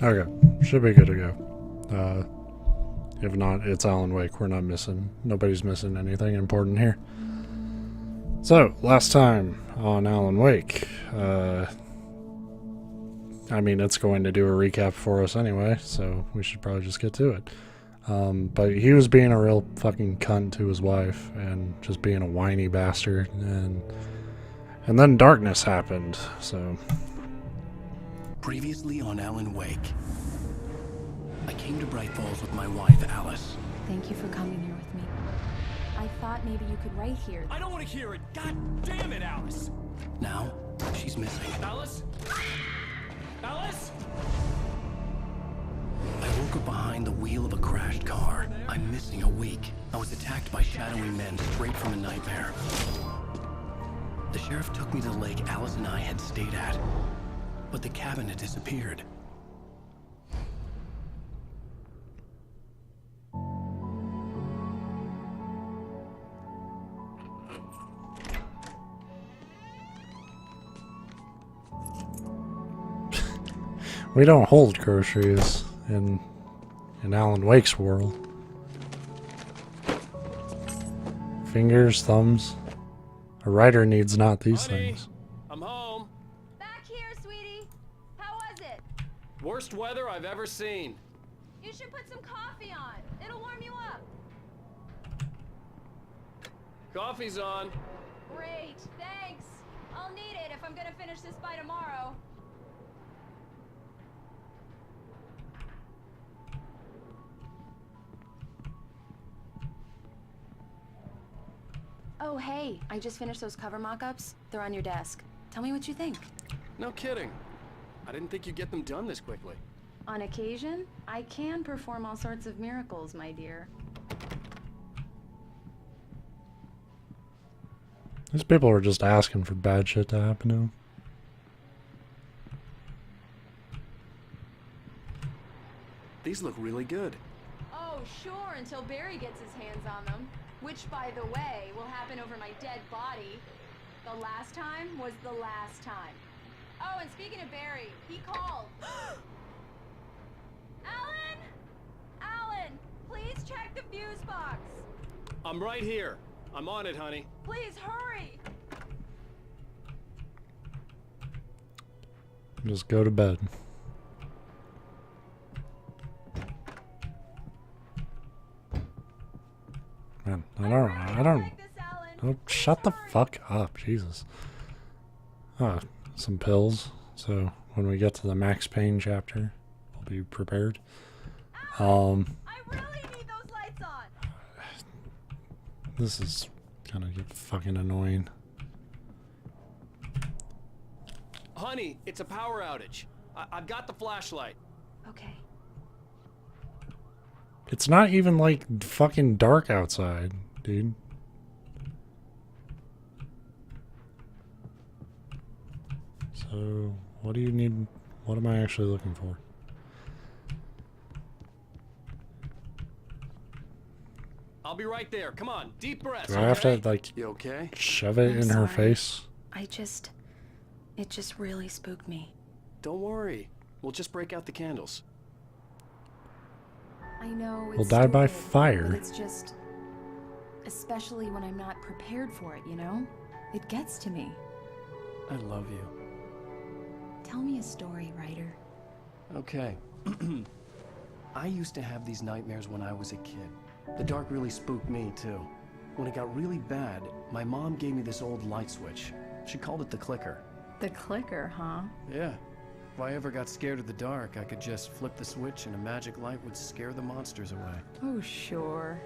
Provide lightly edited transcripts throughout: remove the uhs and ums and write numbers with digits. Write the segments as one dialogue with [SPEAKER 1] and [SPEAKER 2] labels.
[SPEAKER 1] Okay, should be good to go. If not, it's Alan Wake. We're not missing. Nobody's missing anything important here. So, last time on Alan Wake, I mean, it's going to do a recap for us anyway, so we should probably just get to it. But he was being a real fucking cunt to his wife and just being a whiny bastard, and then darkness happened, so...
[SPEAKER 2] Previously on Alan Wake, I came to Bright Falls with my wife, Alice.
[SPEAKER 3] Thank you for coming here with me. I thought maybe you could write here.
[SPEAKER 4] I don't want to hear it! God damn it, Alice!
[SPEAKER 2] Now, she's missing.
[SPEAKER 4] Alice? Alice?
[SPEAKER 2] I woke up behind the wheel of a crashed car. I'm missing a week. I was attacked by shadowy men straight from a nightmare. The sheriff took me to the lake Alice and I had stayed at, but the cabin had disappeared.
[SPEAKER 1] We don't hold groceries in Alan Wake's world. Fingers, thumbs. A writer needs not these
[SPEAKER 4] Honey,
[SPEAKER 1] things.
[SPEAKER 4] I'm home.
[SPEAKER 5] Back here, sweetie. How was it?
[SPEAKER 4] Worst weather I've ever seen.
[SPEAKER 5] You should put some coffee on. It'll warm you up.
[SPEAKER 4] Coffee's on.
[SPEAKER 5] Great, thanks. I'll need it if I'm gonna finish this by tomorrow.
[SPEAKER 3] Oh, hey, I just finished those cover mock-ups. They're on your desk. Tell me what you think.
[SPEAKER 4] No kidding. I didn't think you'd get them done this quickly.
[SPEAKER 3] On occasion, I can perform all sorts of miracles, my dear.
[SPEAKER 1] These people are just asking for bad shit to happen to them.
[SPEAKER 4] These look really good.
[SPEAKER 5] Oh, sure, until Barry gets his hands on them. Which, by the way, will happen over my dead body. The last time was the last time. Oh, and speaking of Barry, he called. Alan! Alan, please check the fuse box.
[SPEAKER 4] I'm right here. I'm on it, honey.
[SPEAKER 5] Please hurry.
[SPEAKER 1] Just go to bed. Man, I don't.
[SPEAKER 5] Like this, Alan.
[SPEAKER 1] Oh, shut the fuck up, Jesus. Oh, some pills. So when we get to the Max Payne chapter, we'll be prepared.
[SPEAKER 5] I really need those lights on.
[SPEAKER 1] This is gonna get fucking annoying.
[SPEAKER 4] Honey, it's a power outage. I've got the flashlight.
[SPEAKER 3] Okay.
[SPEAKER 1] It's not even like fucking dark outside, dude. So, what do you need? What am I actually looking for?
[SPEAKER 4] I'll be right there. Come on, deep breaths.
[SPEAKER 1] Do I have to,
[SPEAKER 4] okay?
[SPEAKER 1] like,
[SPEAKER 4] You okay?
[SPEAKER 1] shove it
[SPEAKER 3] I'm
[SPEAKER 1] in her
[SPEAKER 3] sorry.
[SPEAKER 1] face?
[SPEAKER 3] It just really spooked me.
[SPEAKER 4] Don't worry. We'll just break out the candles.
[SPEAKER 3] I know it's
[SPEAKER 1] We'll die by
[SPEAKER 3] stupid,
[SPEAKER 1] fire.
[SPEAKER 3] but it's just... Especially when I'm not prepared for it, you know? It gets to me.
[SPEAKER 4] I love you.
[SPEAKER 3] Tell me a story, writer.
[SPEAKER 2] Okay. I used to have these nightmares when I was a kid. The dark really spooked me, too. When it got really bad, my mom gave me this old light switch. She called it the clicker.
[SPEAKER 3] The clicker, huh?
[SPEAKER 2] Yeah. If I ever got scared of the dark, I could just flip the switch and a magic light would scare the monsters away.
[SPEAKER 3] Oh, sure.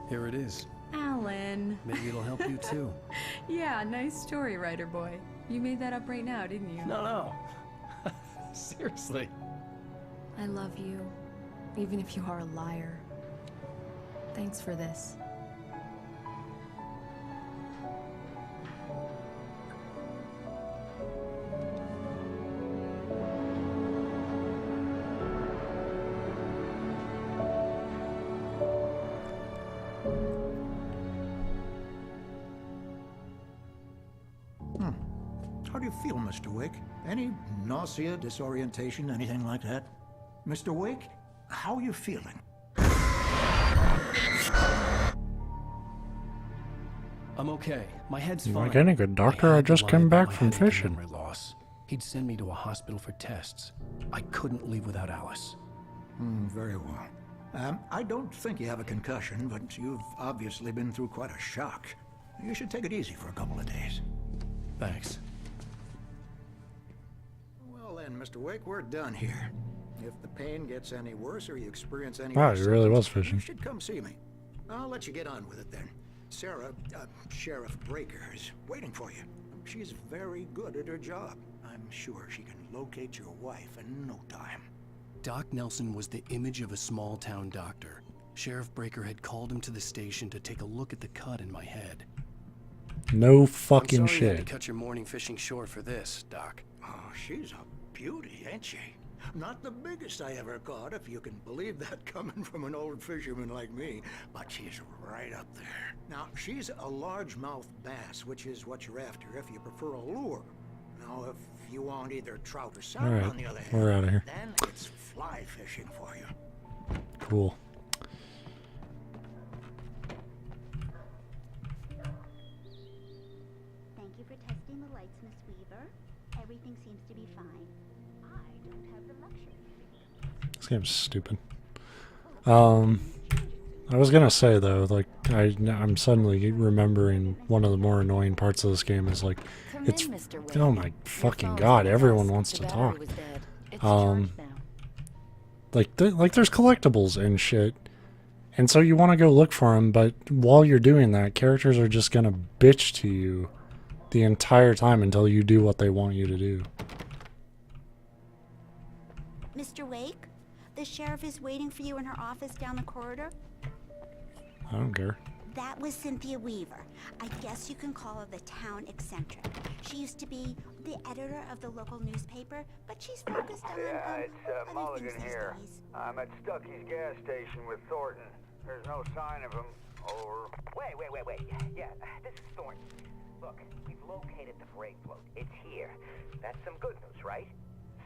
[SPEAKER 2] Here it is.
[SPEAKER 3] Alan.
[SPEAKER 2] Maybe it'll help you, too.
[SPEAKER 3] Yeah, nice story, writer boy. You made that up right now, didn't you?
[SPEAKER 2] No. Seriously.
[SPEAKER 3] I love you, even if you are a liar. Thanks for this.
[SPEAKER 6] How do you feel, Mr. Wake? Any nausea, disorientation, anything like that? Mr. Wake, how are you feeling?
[SPEAKER 2] I'm okay. My head's fine.
[SPEAKER 1] Like any good doctor, I
[SPEAKER 2] had to
[SPEAKER 1] just
[SPEAKER 2] lie
[SPEAKER 1] came
[SPEAKER 2] about
[SPEAKER 1] back
[SPEAKER 2] my
[SPEAKER 1] from
[SPEAKER 2] headache and
[SPEAKER 1] fishing.
[SPEAKER 2] memory loss. He'd send me to a hospital for tests. I couldn't leave without Alice.
[SPEAKER 6] Very well. I don't think you have a concussion, but you've obviously been through quite a shock. You should take it easy for a couple of days.
[SPEAKER 2] Thanks.
[SPEAKER 6] Well then, Mr. Wake, we're done here. If the pain gets any worse or you experience any
[SPEAKER 1] Wow,
[SPEAKER 6] other
[SPEAKER 1] he really
[SPEAKER 6] symptoms,
[SPEAKER 1] was fishing.
[SPEAKER 6] you should come see me. I'll let you get on with it then. Sarah, Sheriff Breaker, is waiting for you. She's very good at her job. I'm sure she can locate your wife in no time.
[SPEAKER 2] Doc Nelson was the image of a small-town doctor. Sheriff Breaker had called him to the station to take a look at the cut in my head.
[SPEAKER 1] No
[SPEAKER 2] I'm
[SPEAKER 1] fucking
[SPEAKER 2] sorry you had
[SPEAKER 1] shit.
[SPEAKER 2] to cut your morning fishing short for this, Doc.
[SPEAKER 6] Oh, she's a beauty, ain't she? Not the biggest I ever caught, if you can believe that coming from an old fisherman like me, but she's right up there. Now, she's a largemouth bass, which is what you're after if you prefer a lure. Now, if you want either trout or salmon,
[SPEAKER 1] Alright,
[SPEAKER 6] on the other hand,
[SPEAKER 1] we're outta here.
[SPEAKER 6] then it's fly fishing for you.
[SPEAKER 1] Cool.
[SPEAKER 7] Thank you for testing the lights, Miss Weaver. Everything seems to be fine. I don't have the luxury.
[SPEAKER 1] This game's stupid. I was gonna say though, like I'm suddenly remembering one of the more annoying parts of this game is like it's oh my fucking god, everyone wants to talk. Like there's collectibles and shit, and so you want to go look for them, but while you're doing that, characters are just gonna bitch to you the entire time until you do what they want you to do.
[SPEAKER 7] Mr. Wake, the sheriff is waiting for you in her office down the corridor.
[SPEAKER 1] I don't care.
[SPEAKER 7] That was Cynthia Weaver. I guess you can call her the town eccentric. She used to be the editor of the local newspaper, but she's focused on
[SPEAKER 8] it's
[SPEAKER 7] other
[SPEAKER 8] Mulligan
[SPEAKER 7] things these
[SPEAKER 8] here.
[SPEAKER 7] days.
[SPEAKER 8] I'm at Stucky's gas station with Thornton. There's no sign of him. Over.
[SPEAKER 9] Wait. Yeah, this is Thornton. Look, we've located the freight float. It's here. That's some good news, right?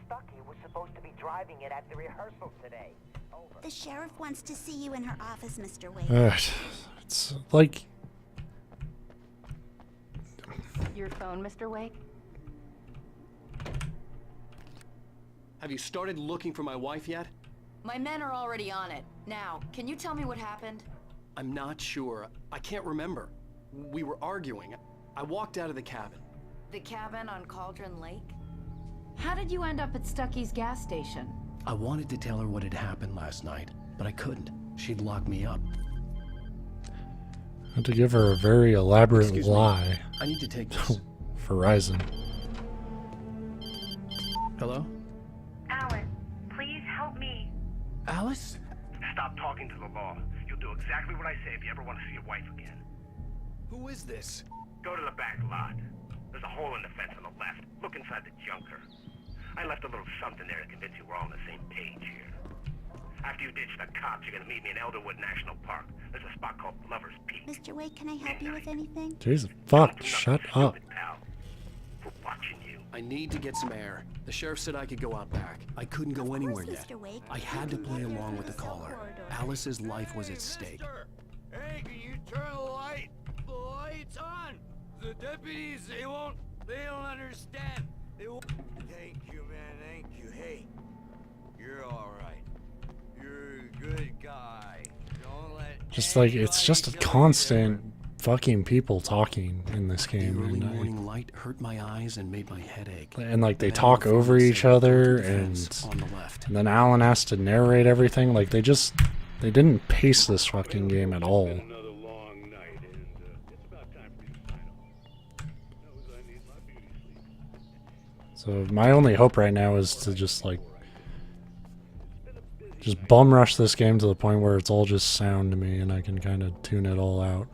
[SPEAKER 9] Stucky was supposed to be driving it at the rehearsal today. Over.
[SPEAKER 7] The sheriff wants to see you in her office, Mr. Wake.
[SPEAKER 1] It's like
[SPEAKER 5] Your phone, Mr. Wake?
[SPEAKER 4] Have you started looking for my wife yet?
[SPEAKER 10] My men are already on it. Now, can you tell me what happened?
[SPEAKER 4] I'm not sure. I can't remember. We were arguing. I walked out of the cabin.
[SPEAKER 10] The cabin on Cauldron Lake? How did you end up at Stucky's gas station?
[SPEAKER 2] I wanted to tell her what had happened last night, but I couldn't. She'd locked me up.
[SPEAKER 1] I had to give her a very elaborate
[SPEAKER 2] Excuse me.
[SPEAKER 1] lie.
[SPEAKER 2] I need to take this.
[SPEAKER 1] Verizon.
[SPEAKER 2] Hello?
[SPEAKER 11] Alice, please help me.
[SPEAKER 2] Alice?
[SPEAKER 12] Stop talking to the law. You'll do exactly what I say if you ever want to see your wife again.
[SPEAKER 4] Who is this?
[SPEAKER 12] Go to the back lot. There's a hole in the fence on the left. Look inside the junker. I left a little something there to convince you we're all on the same page here. After you ditch the cops, you're gonna meet me in Elderwood National Park. There's a spot called Lover's Peak.
[SPEAKER 7] Mr. Wake, can I help you with anything?
[SPEAKER 1] Jesus fuck, shut up.
[SPEAKER 12] For watching you.
[SPEAKER 4] I need to get some air. The sheriff said I could go out back. I couldn't go anywhere yet.
[SPEAKER 7] Mr. Wake.
[SPEAKER 4] I had to play along with the caller.
[SPEAKER 7] corridor.
[SPEAKER 4] Alice's life was at stake.
[SPEAKER 8] Hey, can you turn the light? The light's on. The deputies, they don't understand. They won't. Thank you, man. Thank you. Hey, you're all right. You're a good guy. Don't let.
[SPEAKER 1] Just like it's just a constant fucking people talking in this
[SPEAKER 2] The
[SPEAKER 1] game,
[SPEAKER 2] early
[SPEAKER 1] and,
[SPEAKER 2] morning light hurt my eyes and made my head ache.
[SPEAKER 1] and like they
[SPEAKER 2] Then
[SPEAKER 1] talk
[SPEAKER 2] the
[SPEAKER 1] over
[SPEAKER 2] phone
[SPEAKER 1] each
[SPEAKER 2] said, "Go to
[SPEAKER 1] other,
[SPEAKER 2] the fence
[SPEAKER 1] and
[SPEAKER 2] on the left."
[SPEAKER 1] then Alan has to narrate everything. Like they didn't pace this fucking game at all.
[SPEAKER 12] Another long night, and it's about time for you to sign off. Knows I need my beauty sleep.
[SPEAKER 1] So my only hope right now is to just bum rush this game to the point where it's all just sound to me and I can kind of tune it all out.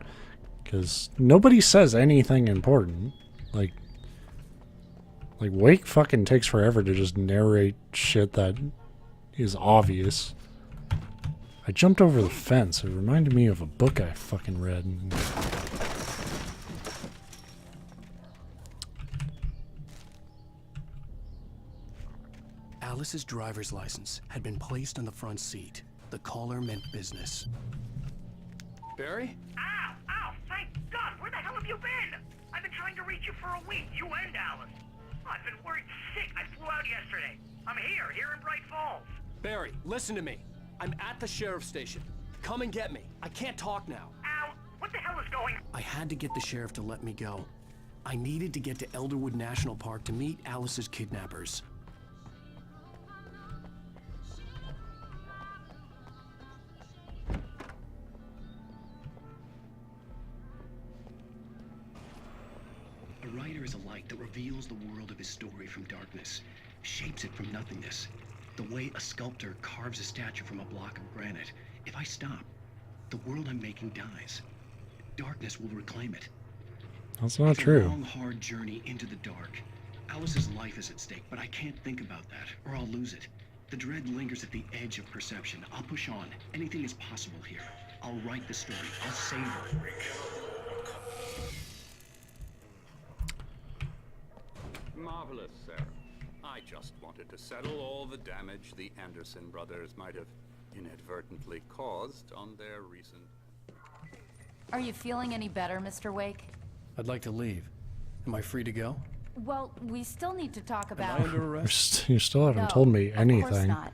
[SPEAKER 1] Because nobody says anything important. Like Wake fucking takes forever to just narrate shit that is obvious. I jumped over the fence. It reminded me of a book I fucking read.
[SPEAKER 2] Alice's driver's license had been placed on the front seat. The caller meant business.
[SPEAKER 4] Barry?
[SPEAKER 12] Ow! Ow! Thank God! Where the hell have you been? I've been trying to reach you for a week, you and Alice. I've been worried sick. I flew out yesterday. I'm here in Bright Falls.
[SPEAKER 4] Barry, listen to me. I'm at the sheriff's station. Come and get me. I can't talk now.
[SPEAKER 12] Ow! What the hell is going on?
[SPEAKER 2] I had to get the sheriff to let me go. I needed to get to Elderwood National Park to meet Alice's kidnappers. A writer is a light that reveals the world of his story from darkness, shapes it from nothingness. The way a sculptor carves a statue from a block of granite. If I stop, the world I'm making dies. Darkness will reclaim it.
[SPEAKER 1] That's not
[SPEAKER 2] It's
[SPEAKER 1] true.
[SPEAKER 2] a long, hard journey into the dark. Alice's life is at stake, but I can't think about that, or I'll lose it. The dread lingers at the edge of perception. I'll push on. Anything is possible here. I'll write the story. I'll save her.
[SPEAKER 13] Marvelous, Sarah. I just wanted to settle all the damage the Anderson brothers might have inadvertently caused on their recent...
[SPEAKER 10] Are you feeling any better, Mr. Wake?
[SPEAKER 2] I'd like to leave. Am I free to go?
[SPEAKER 10] Well, we still need to talk about...
[SPEAKER 1] You still haven't
[SPEAKER 10] No,
[SPEAKER 1] told me
[SPEAKER 10] of course
[SPEAKER 1] anything.
[SPEAKER 10] not.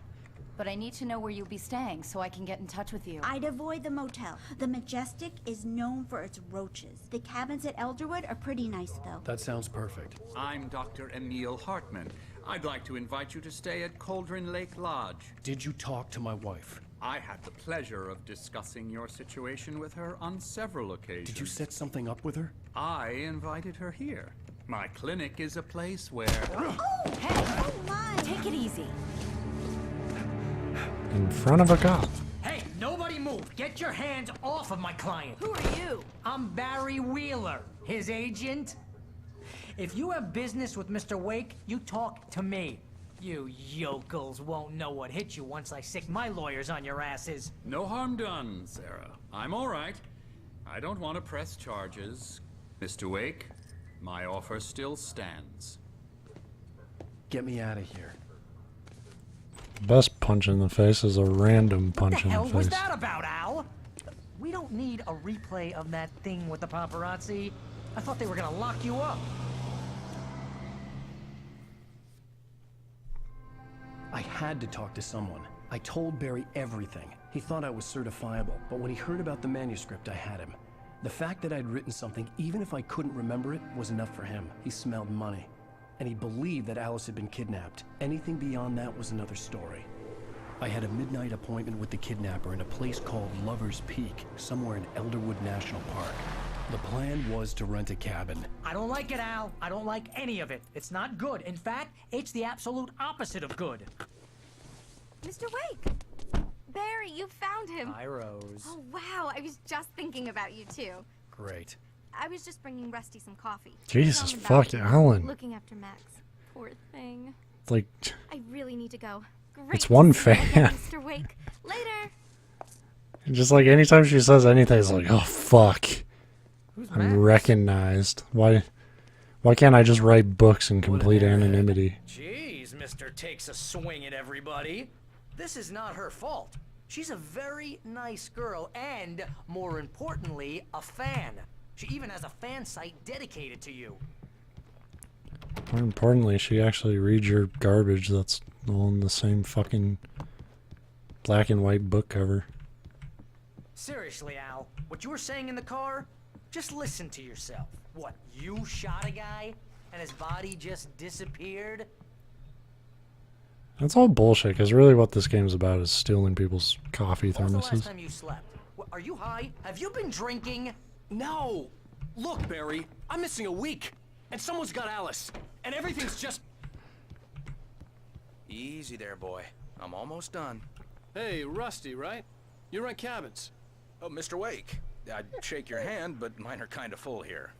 [SPEAKER 10] But I need to know where you'll be staying so I can get in touch with you.
[SPEAKER 7] I'd avoid the motel. The Majestic is known for its roaches. The cabins at Elderwood are pretty nice, though.
[SPEAKER 2] That sounds perfect.
[SPEAKER 13] I'm Dr. Emil Hartman. I'd like to invite you to stay at Cauldron Lake Lodge.
[SPEAKER 2] Did you talk to my wife?
[SPEAKER 13] I had the pleasure of discussing your situation with her on several occasions.
[SPEAKER 2] Did you set something up with her?
[SPEAKER 13] I invited her here. My clinic is a place where...
[SPEAKER 10] Oh, hey! Oh my! Take it easy.
[SPEAKER 1] In front of a cop.
[SPEAKER 14] Hey, nobody move! Get your hands off of my client!
[SPEAKER 10] Who are you?
[SPEAKER 14] I'm Barry Wheeler, his agent. If you have business with Mr. Wake, you talk to me. You yokels won't know what hit you once I sick my lawyers on your asses.
[SPEAKER 13] No harm done, Sarah. I'm all right. I don't want to press charges. Mr. Wake, my offer still stands.
[SPEAKER 2] Get me out of here.
[SPEAKER 1] Best punch in the face is a random
[SPEAKER 14] What
[SPEAKER 1] punch
[SPEAKER 14] the
[SPEAKER 1] in
[SPEAKER 14] hell
[SPEAKER 1] the
[SPEAKER 14] was
[SPEAKER 1] face.
[SPEAKER 14] that about, Al? We don't need a replay of that thing with the paparazzi. I thought they were gonna lock you up.
[SPEAKER 2] I had to talk to someone. I told Barry everything. He thought I was certifiable, but when he heard about the manuscript, I had him. The fact that I'd written something, even if I couldn't remember it, was enough for him. He smelled money. And he believed that Alice had been kidnapped. Anything beyond that was another story. I had a midnight appointment with the kidnapper in a place called Lover's Peak, somewhere in Elderwood National Park. The plan was to rent a cabin.
[SPEAKER 14] I don't like it, Al. I don't like any of it. It's not good. In fact, it's the absolute opposite of good.
[SPEAKER 3] Mr. Wake! Barry, you found him!
[SPEAKER 2] Hi, Rose.
[SPEAKER 3] Oh, wow. I was just thinking about you, too.
[SPEAKER 2] Great.
[SPEAKER 3] I was just bringing Rusty some coffee.
[SPEAKER 1] Jesus
[SPEAKER 3] He's on the
[SPEAKER 1] fucking
[SPEAKER 3] balcony,
[SPEAKER 1] Alan.
[SPEAKER 3] Looking after Max. Poor thing.
[SPEAKER 1] Like,
[SPEAKER 3] I really need to go. Great
[SPEAKER 1] it's
[SPEAKER 3] to
[SPEAKER 1] one
[SPEAKER 3] see you again,
[SPEAKER 1] fan.
[SPEAKER 3] Mr. Wake. Later.
[SPEAKER 1] just like anytime she says anything, it's like, oh fuck.
[SPEAKER 14] Who's
[SPEAKER 1] I'm
[SPEAKER 14] Max?
[SPEAKER 1] recognized. Why can't I just write books in complete anonymity?
[SPEAKER 14] Jeez, Mr. Takes a swing at everybody. This is not her fault. She's a very nice girl and, more importantly, a fan. She even has a fan site dedicated to you.
[SPEAKER 1] More importantly, she actually reads your garbage that's all in the same fucking black and white book cover.
[SPEAKER 14] Seriously, Al, what you were saying in the car, just listen to yourself. What, you shot a guy and his body just disappeared?
[SPEAKER 1] That's all bullshit, because really what this game's about is stealing people's coffee
[SPEAKER 14] When was the last
[SPEAKER 1] thermoses.
[SPEAKER 14] time you slept? Are you high? Have you been drinking?
[SPEAKER 4] No! Look, Barry, I'm missing a week. And someone's got Alice. And everything's just...
[SPEAKER 15] Easy there, boy. I'm almost done.
[SPEAKER 4] Hey, Rusty, right? You rent cabins.
[SPEAKER 15] Oh, Mr. Wake. I'd shake your hand, but mine are kind of full here.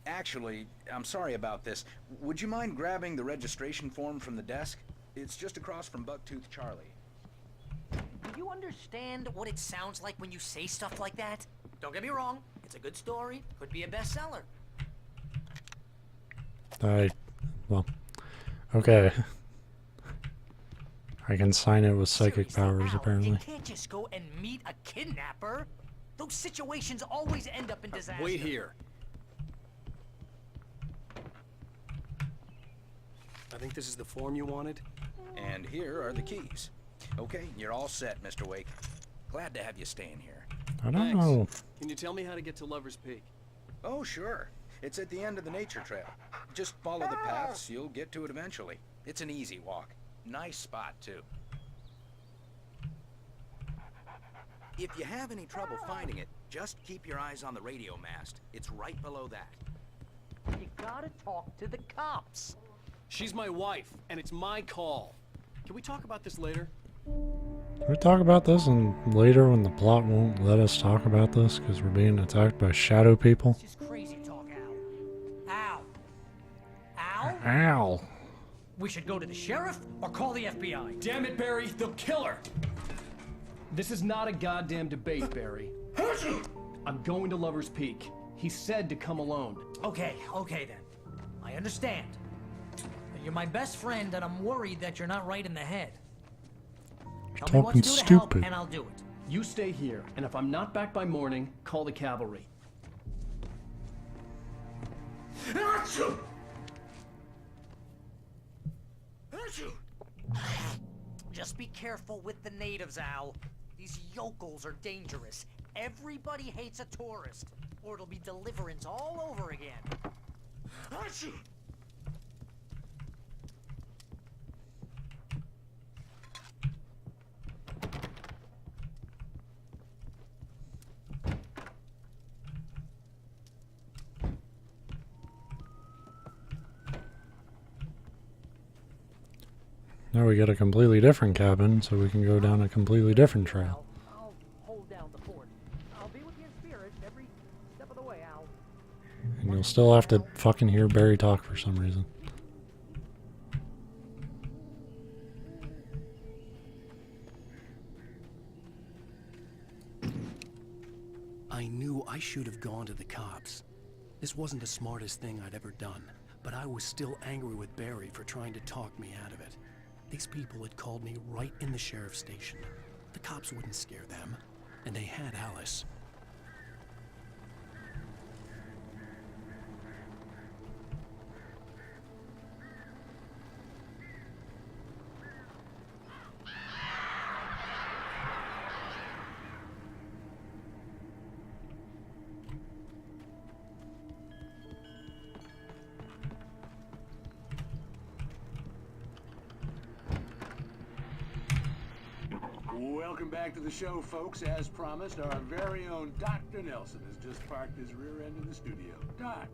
[SPEAKER 15] Actually, I'm sorry about this. Would you mind grabbing the registration form from the desk? It's just across from Bucktooth Charlie.
[SPEAKER 14] Do you understand what it sounds like when you say stuff like that? Don't get me wrong, it's a good story, could be a bestseller.
[SPEAKER 1] Well, okay. I can sign it with psychic powers,
[SPEAKER 14] You
[SPEAKER 1] apparently.
[SPEAKER 14] can't just go and meet a kidnapper. Those situations always end up in disaster.
[SPEAKER 4] Wait here. I think this is the form you wanted.
[SPEAKER 15] And here are the keys. Okay, you're all set, Mr. Wake. Glad to have you staying here.
[SPEAKER 1] I don't know.
[SPEAKER 4] Can you tell me how to get to Lover's Peak?
[SPEAKER 15] Oh, sure. It's at the end of the nature trail. Just follow the paths, you'll get to it eventually. It's an easy walk. Nice spot, too. If you have any trouble finding it, just keep your eyes on the radio mast. It's right below that.
[SPEAKER 14] You gotta talk to the cops.
[SPEAKER 4] She's my wife, and it's my call. Can we talk about this later?
[SPEAKER 1] Can we talk about this and later when the plot won't let us talk about this because we're being attacked by shadow people?
[SPEAKER 14] This is crazy talk, Al. Al?
[SPEAKER 1] Ow.
[SPEAKER 14] We should go to the sheriff or call the FBI.
[SPEAKER 4] Damn it, Barry, they'll kill her. This is not a goddamn debate, Barry. I'm going to Lover's Peak. He said to come alone.
[SPEAKER 14] Okay then. I understand. You're my best friend, and I'm worried that you're not right in the head. Tell me what to do to help, and I'll do it.
[SPEAKER 4] You stay here, and if I'm not back by morning, call the cavalry.
[SPEAKER 14] Just be careful with the natives, Al. These yokels are dangerous. Everybody hates a tourist, or it'll be deliverance all over again.
[SPEAKER 1] Now we get a completely different cabin, so we can go down a completely different trail.
[SPEAKER 14] I'll hold down the fort. I'll be with you in spirit every step of the way, Al.
[SPEAKER 1] And you'll still have to fucking hear Barry talk for some reason.
[SPEAKER 2] I knew I should have gone to the cops. This wasn't the smartest thing I'd ever done, but I was still angry with Barry for trying to talk me out of it. These people had called me right in the sheriff's station. The cops wouldn't scare them, and they had Alice.
[SPEAKER 16] Welcome back to the show, folks. As promised, our very own Dr. Nelson has just parked his rear end in the studio. Doc,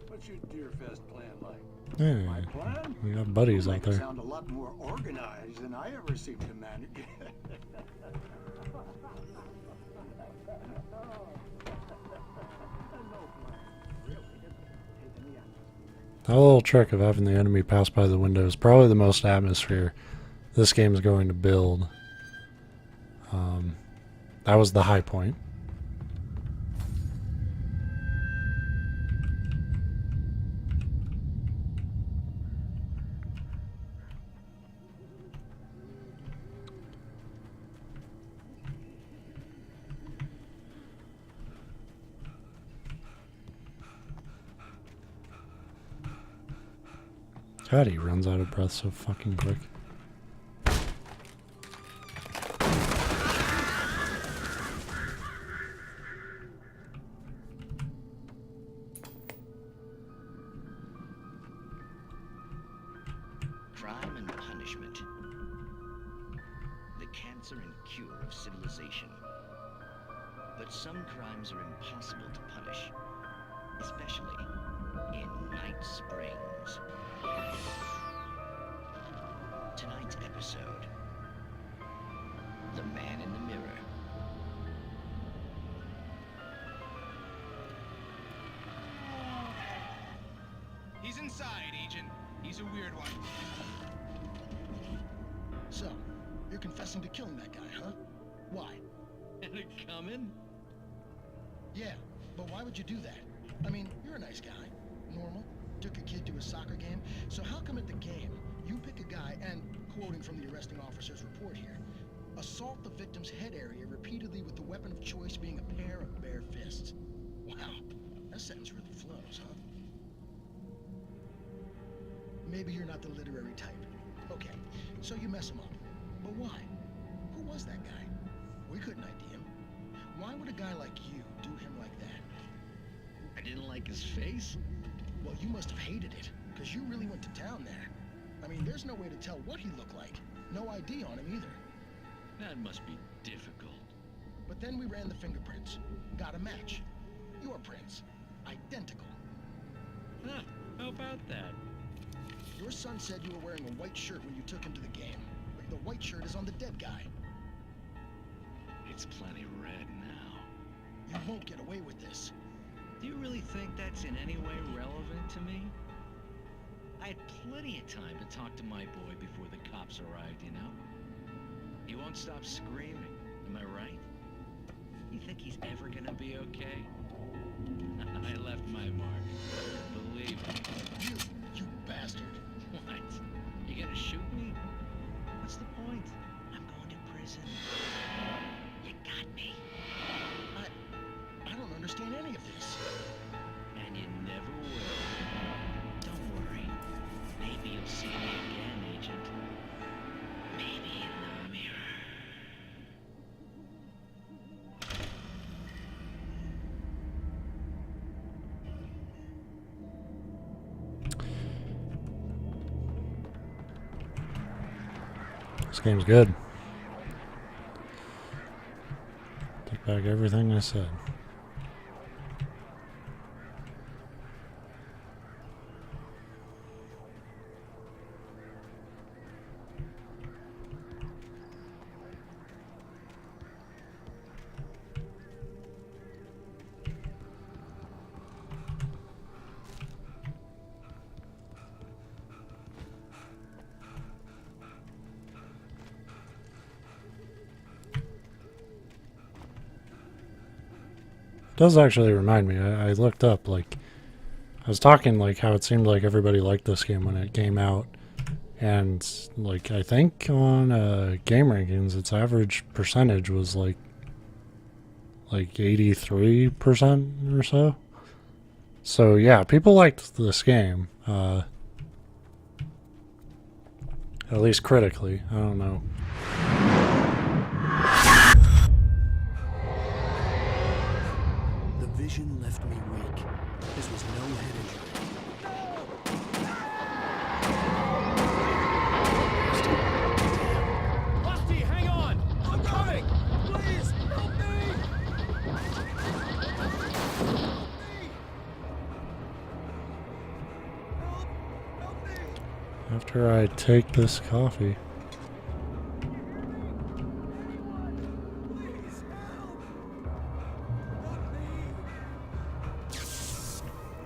[SPEAKER 16] what's your Deerfest plan like?
[SPEAKER 1] Yeah,
[SPEAKER 16] My plan?
[SPEAKER 1] we got buddies
[SPEAKER 16] You
[SPEAKER 1] out
[SPEAKER 16] make it
[SPEAKER 1] there.
[SPEAKER 16] sound a lot more organized than I ever seem to manage.
[SPEAKER 1] That little trick of having the enemy pass by the window is probably the most atmosphere this game is going to build. That was the high point. God, he runs out of breath so fucking quick.
[SPEAKER 17] Crime and punishment. The cancer and cure of civilization. But some crimes are impossible to punish, especially in Night Springs. Tonight's episode, The Man in the Mirror.
[SPEAKER 18] He's inside, Agent. He's a weird one.
[SPEAKER 19] So, you're confessing to killing that guy, huh? Why?
[SPEAKER 18] And it coming?
[SPEAKER 19] Yeah, but why would you do that? I mean, you're a nice guy. Normal. Took a kid to a soccer game. So how come at the game, you pick a guy and quoting from the arresting officer's report here. Assault the victim's head area repeatedly with the weapon of choice being a pair of bare fists. Wow, that sentence really flows, huh? Maybe you're not the literary type. Okay, so you mess him up. But why? Who was that guy? We couldn't ID him. Why would a guy like you do him like that?
[SPEAKER 17] I didn't like his face?
[SPEAKER 19] Well, you must have hated it, because you really went to town there. I mean, there's no way to tell what he looked like. No ID on him either.
[SPEAKER 17] That must be difficult.
[SPEAKER 19] But then we ran the fingerprints. Got a match. Your prints. Identical.
[SPEAKER 17] Huh, how about that?
[SPEAKER 19] Your son said you were wearing a white shirt when you took him to the game. But the white shirt is on the dead guy.
[SPEAKER 17] It's plenty red now.
[SPEAKER 19] You won't get away with this.
[SPEAKER 17] Do you really think that's in any way relevant to me? I had plenty of time to talk to my boy before the cops arrived, you know? He won't stop screaming, am I right? You think he's ever gonna be okay? I left my mark. Believe me.
[SPEAKER 19] You bastard.
[SPEAKER 17] What? You gonna shoot me? What's the point? I'm going to prison. You got me.
[SPEAKER 19] I don't understand any of this.
[SPEAKER 17] And you never will. Don't worry. Maybe you'll see me again, Agent. Maybe in the mirror.
[SPEAKER 1] This game's good. Take back everything I said. Does actually remind me. I looked up, like, I was talking like how it seemed like everybody liked this game when it came out, and like I think on Game Rankings its average percentage was like 83% or so. So yeah, people liked this game, at least critically. I don't know.
[SPEAKER 2] Vision left me weak. This was no head injury.
[SPEAKER 4] Rusty, hang on! I'm coming! Please, help me!
[SPEAKER 1] After I take this coffee.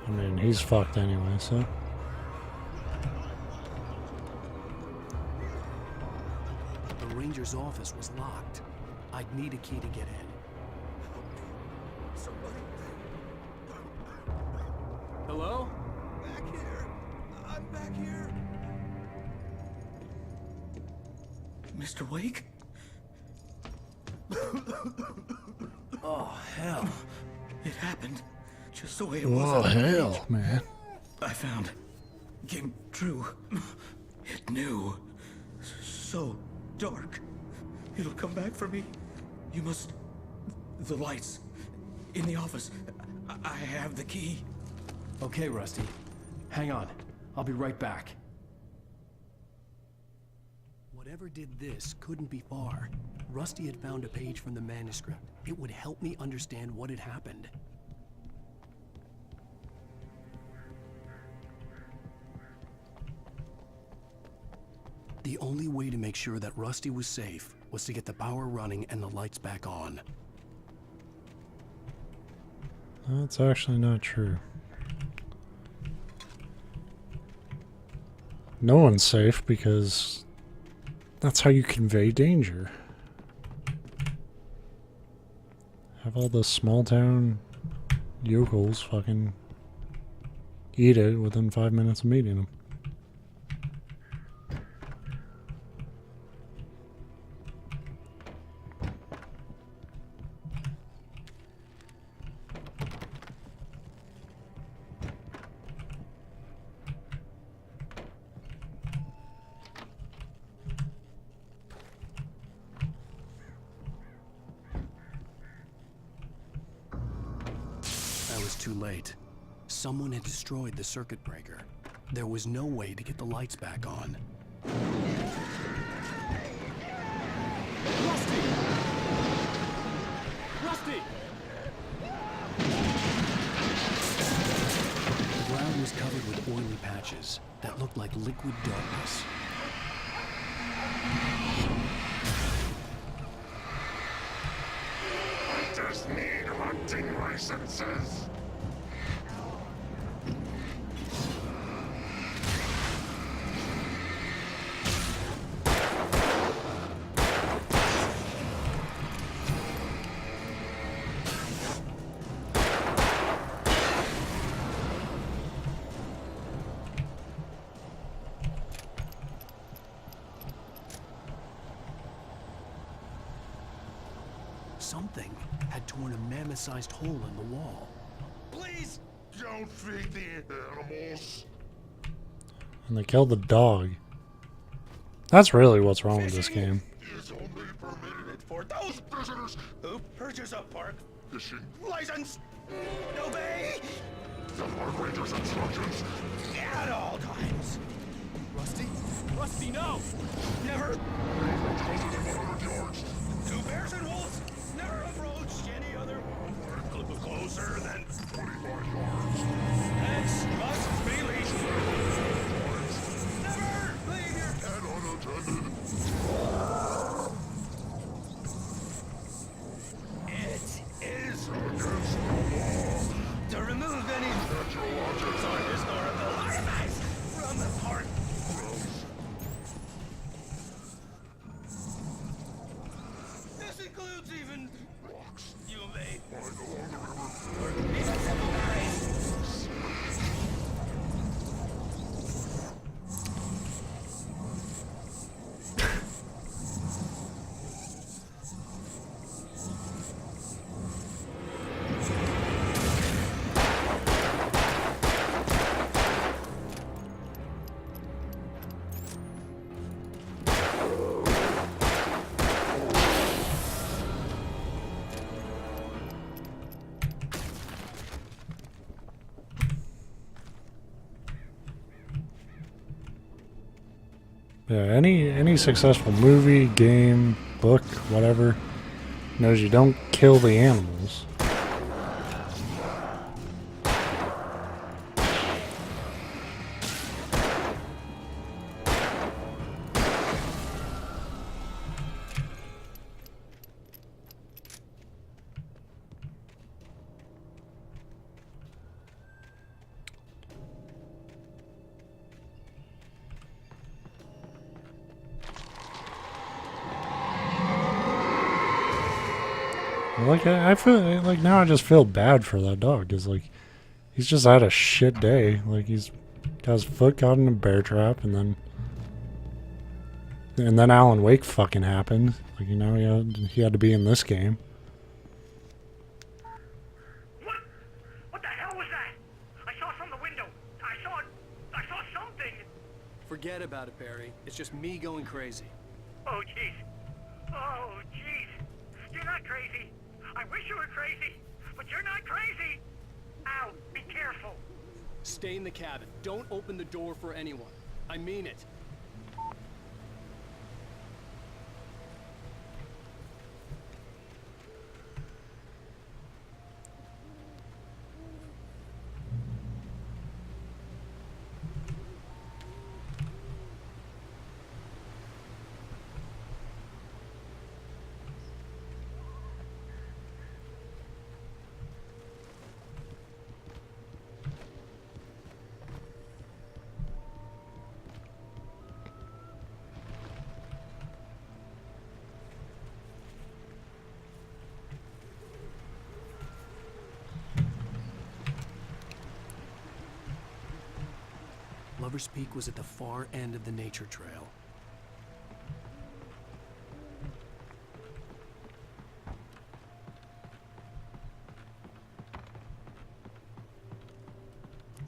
[SPEAKER 1] I mean, he's fucked anyway, so.
[SPEAKER 2] The ranger's office was locked. I'd need a key to get in.
[SPEAKER 4] Hello?
[SPEAKER 8] Back here. I'm back here.
[SPEAKER 14] Mr. Wake?
[SPEAKER 2] Oh, hell.
[SPEAKER 14] It happened. Just the way it was.
[SPEAKER 1] Oh, hell, man.
[SPEAKER 14] I found. Came true. It knew. So dark. It'll come back for me. You must. The lights. In the office. I have the key.
[SPEAKER 4] Okay, Rusty. Hang on. I'll be right back.
[SPEAKER 2] Whatever did this couldn't be far. Rusty had found a page from the manuscript. It would help me understand what had happened. The only way to make sure that Rusty was safe was to get the power running and the lights back on.
[SPEAKER 1] That's actually not true. No one's safe because that's how you convey danger. Have all the small town yokels fucking eat it within 5 minutes of meeting them.
[SPEAKER 2] too late. Someone had destroyed the circuit breaker. There was no way to get the lights back on.
[SPEAKER 4] Rusty! Rusty!
[SPEAKER 2] The ground was covered with oily patches that looked like liquid darkness.
[SPEAKER 20] I just need hunting licenses.
[SPEAKER 2] Something had torn a mammoth-sized hole in the wall.
[SPEAKER 20] Please don't feed the animals.
[SPEAKER 1] And they killed the dog. That's really what's wrong with this game.
[SPEAKER 20] Is only permitted for those visitors who purchase a park fishing license. Obey the park ranger's instructions at all times.
[SPEAKER 4] Rusty? Rusty, no!
[SPEAKER 20] Never approach closer than 100 yards. Two bears and wolves never approach any other closer than 25 yards. Pets must be leashed. Never leave your pet unattended. It is against the law to remove any natural objects or historical artifacts from the park. This includes even rocks you may find along the river, or even simple berries.
[SPEAKER 1] Yeah, any successful movie, game, book, whatever, knows you don't kill the animals. Like I feel like now I just feel bad for that dog. Cause like he's just had a shit day. Like he's got his foot caught in a bear trap, and then Alan Wake fucking happened. Like he had to be in this game.
[SPEAKER 12] What the hell was that? I saw from the window. I saw something.
[SPEAKER 4] Forget about it, Barry. It's just me going crazy.
[SPEAKER 12] Oh jeez. Oh jeez. You're not crazy. I wish you were crazy, but you're not crazy. Ow, be careful.
[SPEAKER 4] Stay in the cabin. Don't open the door for anyone. I mean it.
[SPEAKER 2] Lover's Peak was at the far end of the nature trail.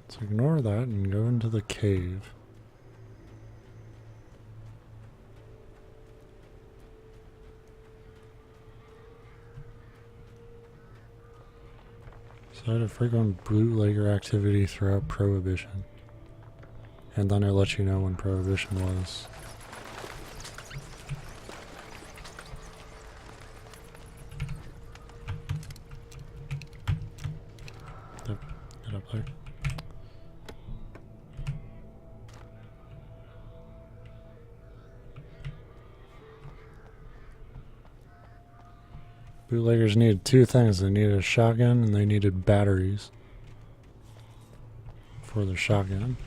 [SPEAKER 1] So ignore that and go into the cave. Site of frequent bootlegger activity throughout Prohibition. And then it lets you know when Prohibition was. Yep, get up there. Bootleggers needed two things. They needed a shotgun and they needed batteries for their shotgun.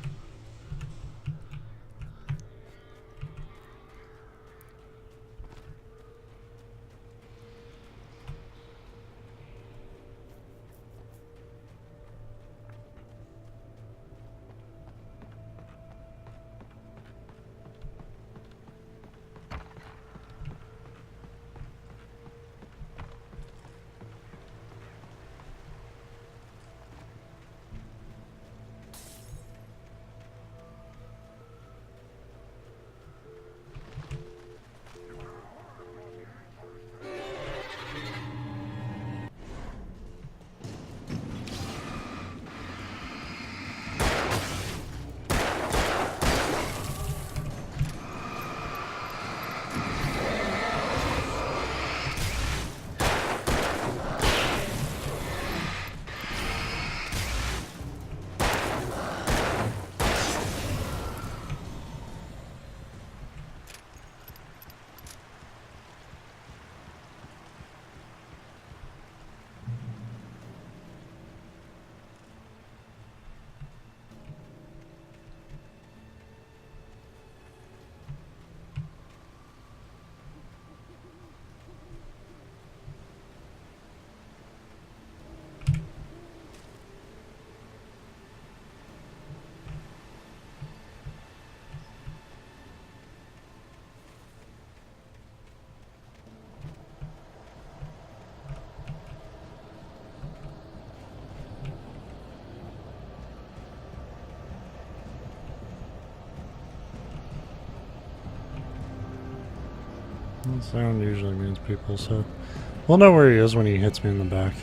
[SPEAKER 1] Sound usually means people, so we'll know where he is when he hits me in the back.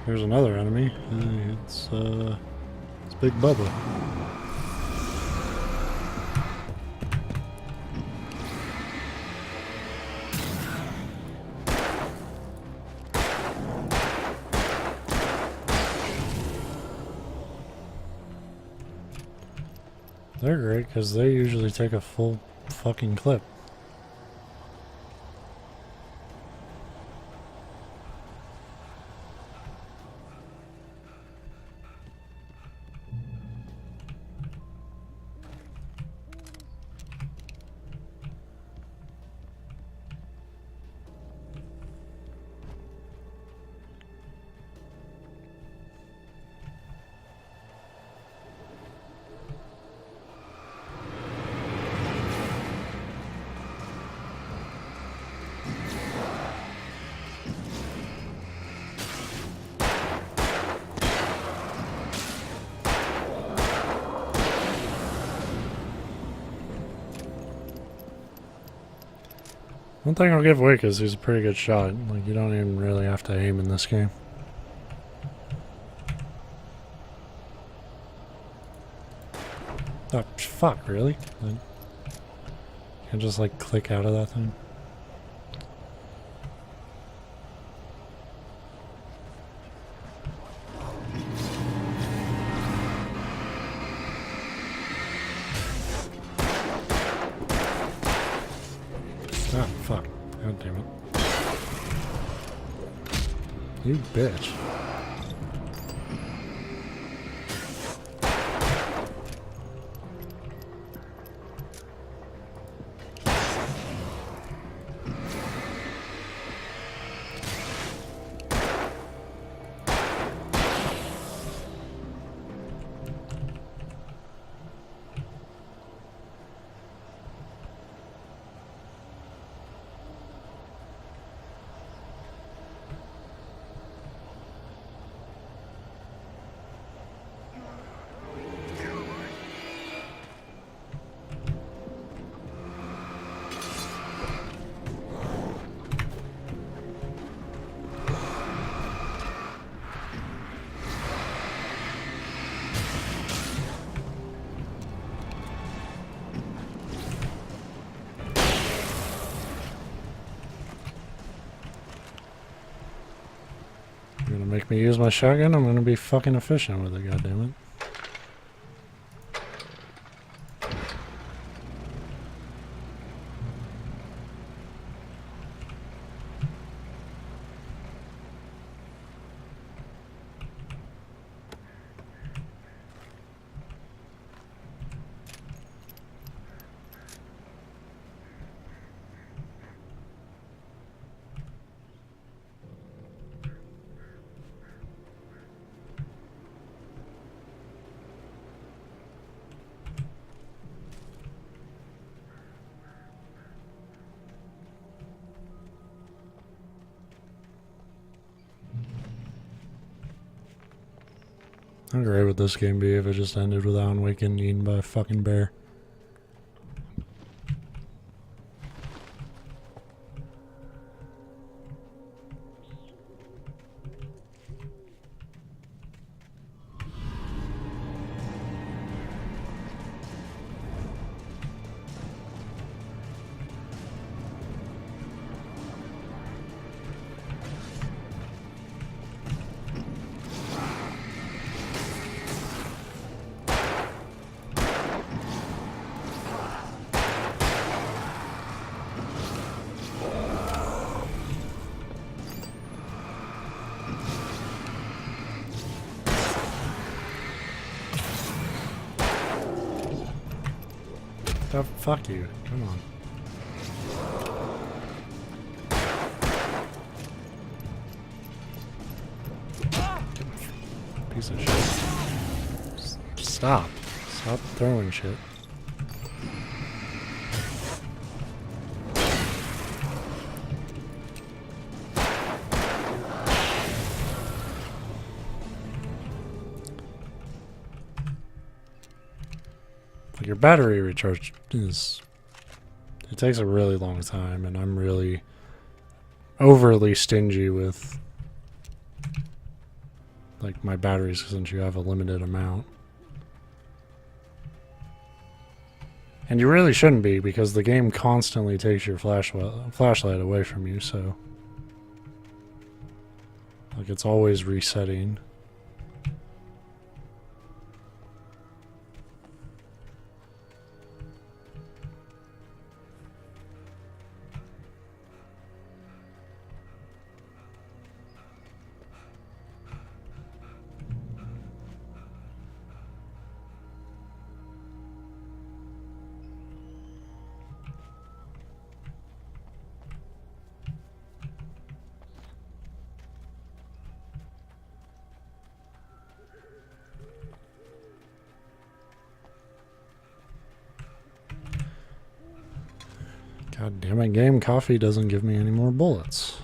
[SPEAKER 1] Here's another enemy. It's Big Bubba. They're great because they usually take a full fucking clip. One thing I'll give Wick is he's a pretty good shot. Like, you don't even really have to aim in this game. Oh, fuck, really? You can just, like, click out of that thing? Ah, fuck. God damn it. You bitch. make me use my shotgun, I'm gonna be fucking efficient with it, goddammit. How great would this game be if it just ended with Alan Wake getting eaten by a fucking bear? Oh, fuck you. Come on. Piece of shit. Stop. Stop throwing shit. Your battery recharge is... It takes a really long time, and I'm really overly stingy with like my batteries since you have a limited amount. And you really shouldn't be, because the game constantly takes your flashlight away from you, so like it's always resetting. God damn it, game. Coffee doesn't give me any more bullets.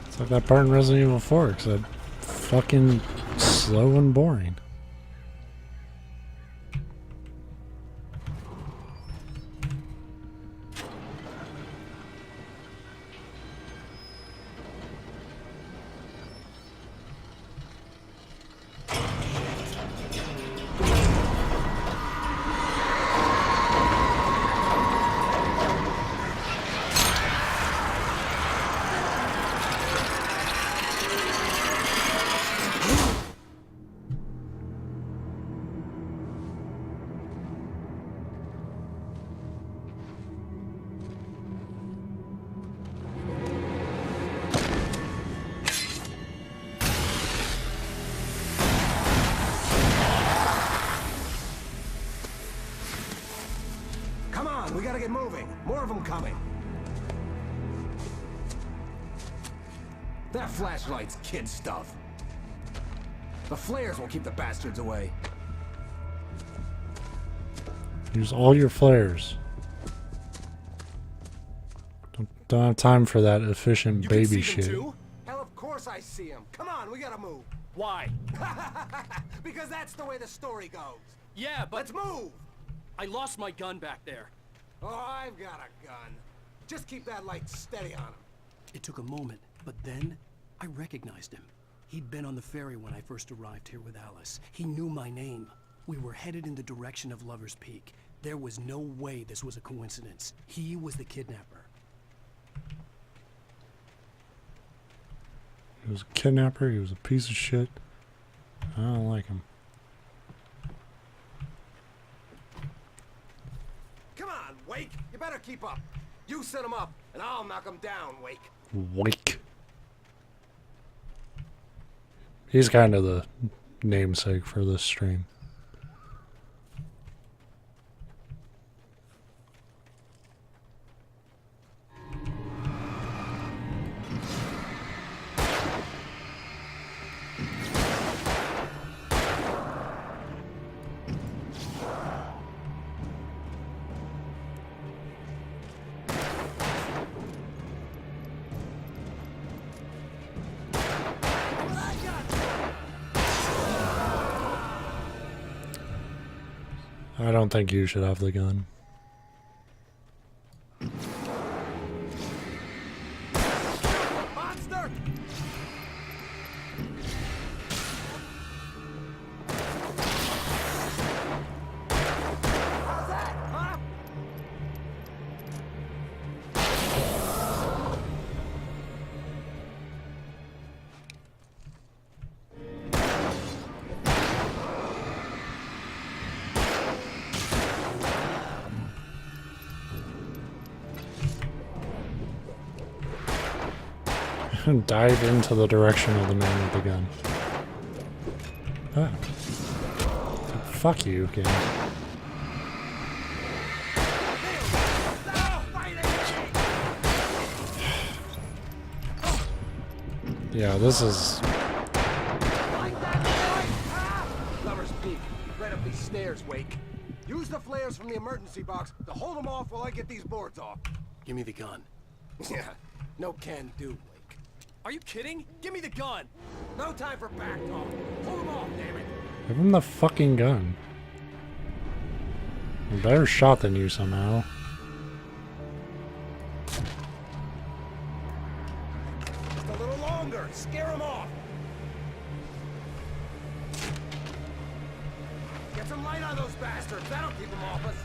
[SPEAKER 1] It's like that part in Resident Evil 4, except fucking slow and boring.
[SPEAKER 21] on, we gotta get moving. More of them coming. That flashlight's kid stuff. The flares will keep the bastards away.
[SPEAKER 1] Use all your flares. Don't have time for that efficient baby shit.
[SPEAKER 21] Too? Hell, of course I see him. Come on, we gotta move.
[SPEAKER 4] Why?
[SPEAKER 21] Because that's the way the story goes.
[SPEAKER 4] Yeah, but...
[SPEAKER 21] Let's move!
[SPEAKER 4] I lost my gun back there.
[SPEAKER 21] Oh, I've got a gun. Just keep that light steady on him.
[SPEAKER 2] It took a moment, but then I recognized him. He'd been on the ferry when I first arrived here with Alice. He knew my name. We were headed in the direction of Lover's Peak. There was no way this was a coincidence. He was the kidnapper.
[SPEAKER 1] He was a kidnapper, he was a piece of shit. I don't like him.
[SPEAKER 21] Come on, Wake! You better keep up. You set him up, and I'll knock him down, Wake.
[SPEAKER 1] Wake. He's kind of the namesake for this stream. I don't think you should have the gun.
[SPEAKER 21] Monster! How's that, huh?
[SPEAKER 1] Dive into the direction of the man with the gun. Ah. Fuck you, game. Yeah, this is...
[SPEAKER 21] Lover's Peak, right up these stairs, Wake. Use the flares from the emergency box to hold them off while I get these boards off.
[SPEAKER 2] Give me the gun.
[SPEAKER 21] Yeah, no can do, Wake.
[SPEAKER 4] Are you kidding? Give me the gun!
[SPEAKER 21] No time for back talk. Hold them off, damn it.
[SPEAKER 1] Give him the fucking gun. A better shot than you somehow.
[SPEAKER 21] Just a little longer. Scare them off. Get some light on those bastards. That'll keep them off us.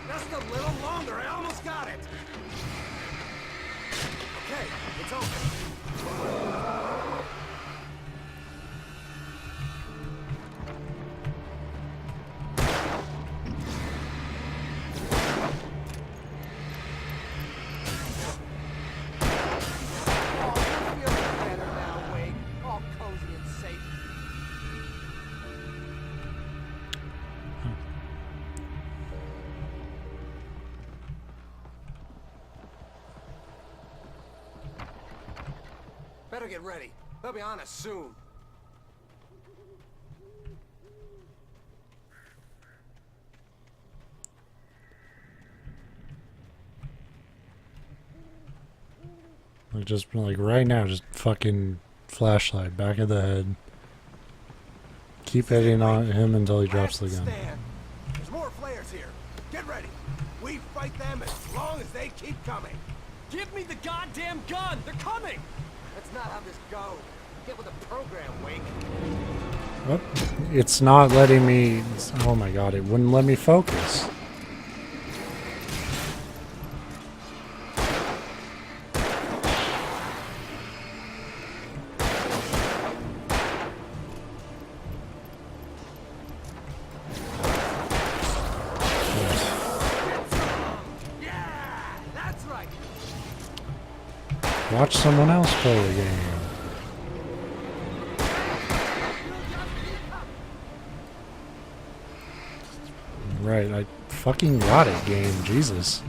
[SPEAKER 21] Just a little longer. I almost got it. Okay, it's open. Better get ready. They'll be on us soon.
[SPEAKER 1] Like just like right now, just fucking flashlight, back of the head. Keep hitting on him until he drops the gun.
[SPEAKER 21] Stand. There's more flares here. Get ready. We fight them as long as they keep coming.
[SPEAKER 4] Give me the goddamn gun! They're coming!
[SPEAKER 21] That's not how this goes. Get with the program, Wake.
[SPEAKER 1] What? It's not letting me... Oh my god, it wouldn't let me focus. Watch someone else play the game. Right, I fucking got it, game. Jesus.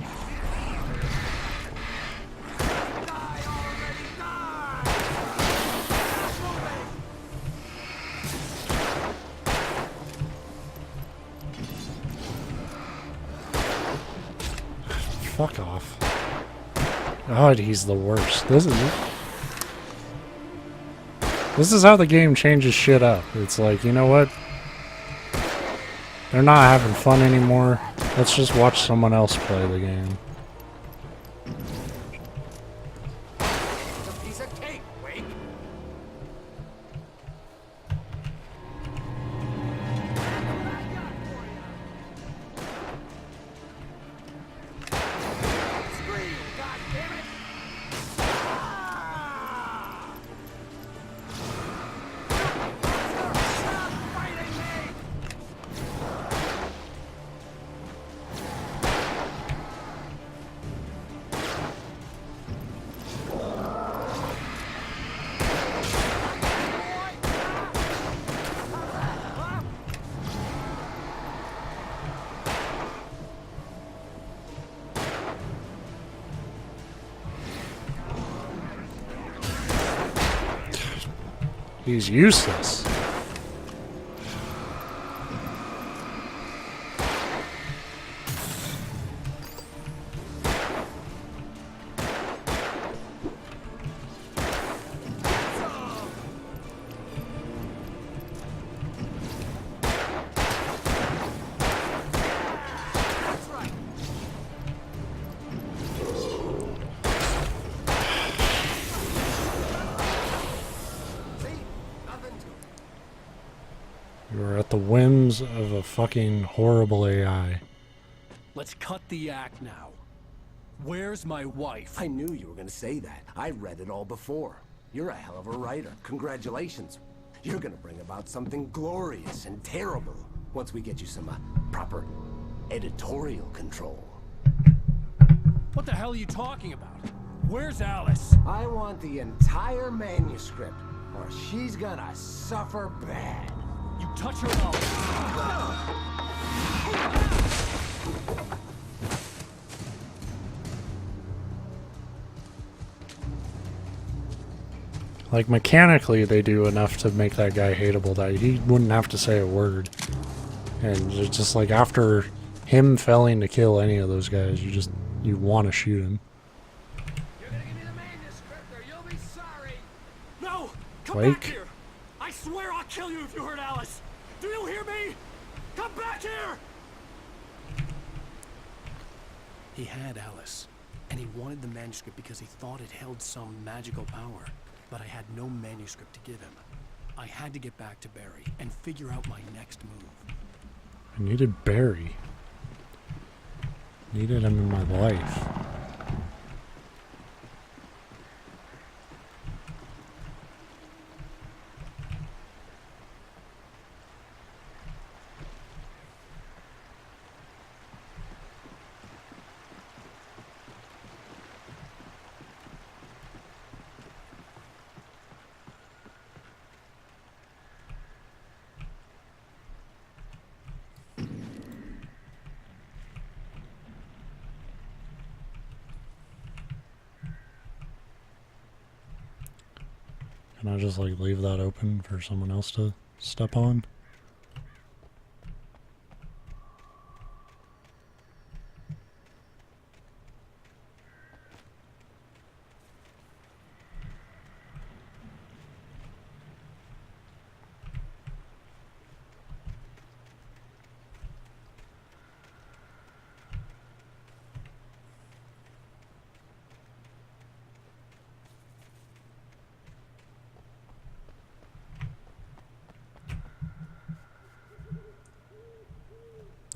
[SPEAKER 1] Fuck off. God, he's the worst. This is how the game changes shit up. It's like, you know what? They're not having fun anymore. Let's just watch someone else play the game.
[SPEAKER 21] It's a piece of cake, Wake. Scream, God damn it! Stop fighting me!
[SPEAKER 1] He's useless. You're at the whims of a fucking horrible AI.
[SPEAKER 4] Let's cut the act now. Where's my wife?
[SPEAKER 21] I knew you were gonna say that. I read it all before. You're a hell of a writer. Congratulations. You're gonna bring about something glorious and terrible once we get you some proper editorial control.
[SPEAKER 4] What the hell are you talking about? Where's Alice?
[SPEAKER 21] I want the entire manuscript, or she's gonna suffer bad.
[SPEAKER 4] You touch her now.
[SPEAKER 1] Like, mechanically, they do enough to make that guy hateable that he wouldn't have to say a word. And it's just like, after him failing to kill any of those guys, you want to shoot him.
[SPEAKER 21] You're gonna give me the manuscript, or you'll be sorry.
[SPEAKER 4] No! Come
[SPEAKER 1] Wake.
[SPEAKER 4] back here! I swear I'll kill you if you hurt Alice! Do you hear me? Come back here! He had Alice, and he wanted the manuscript because he thought it held some magical power. But I had no manuscript to give him. I had to get back to Barry and figure out my next move.
[SPEAKER 1] I needed Barry. Needed him in my life. Can I just like leave that open for someone else to step on?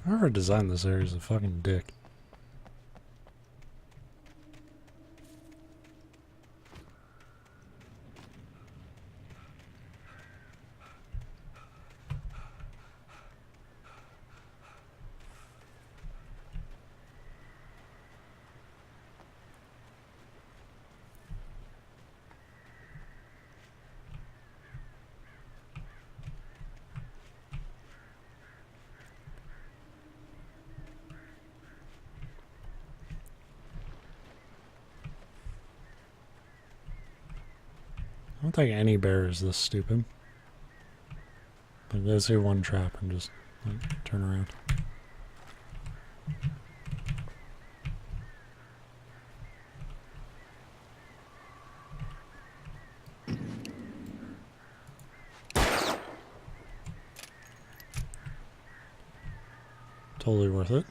[SPEAKER 1] Whoever designed this area is a fucking dick. don't think any bear is this stupid. Like, they see one trap and just like turn around. Totally worth it.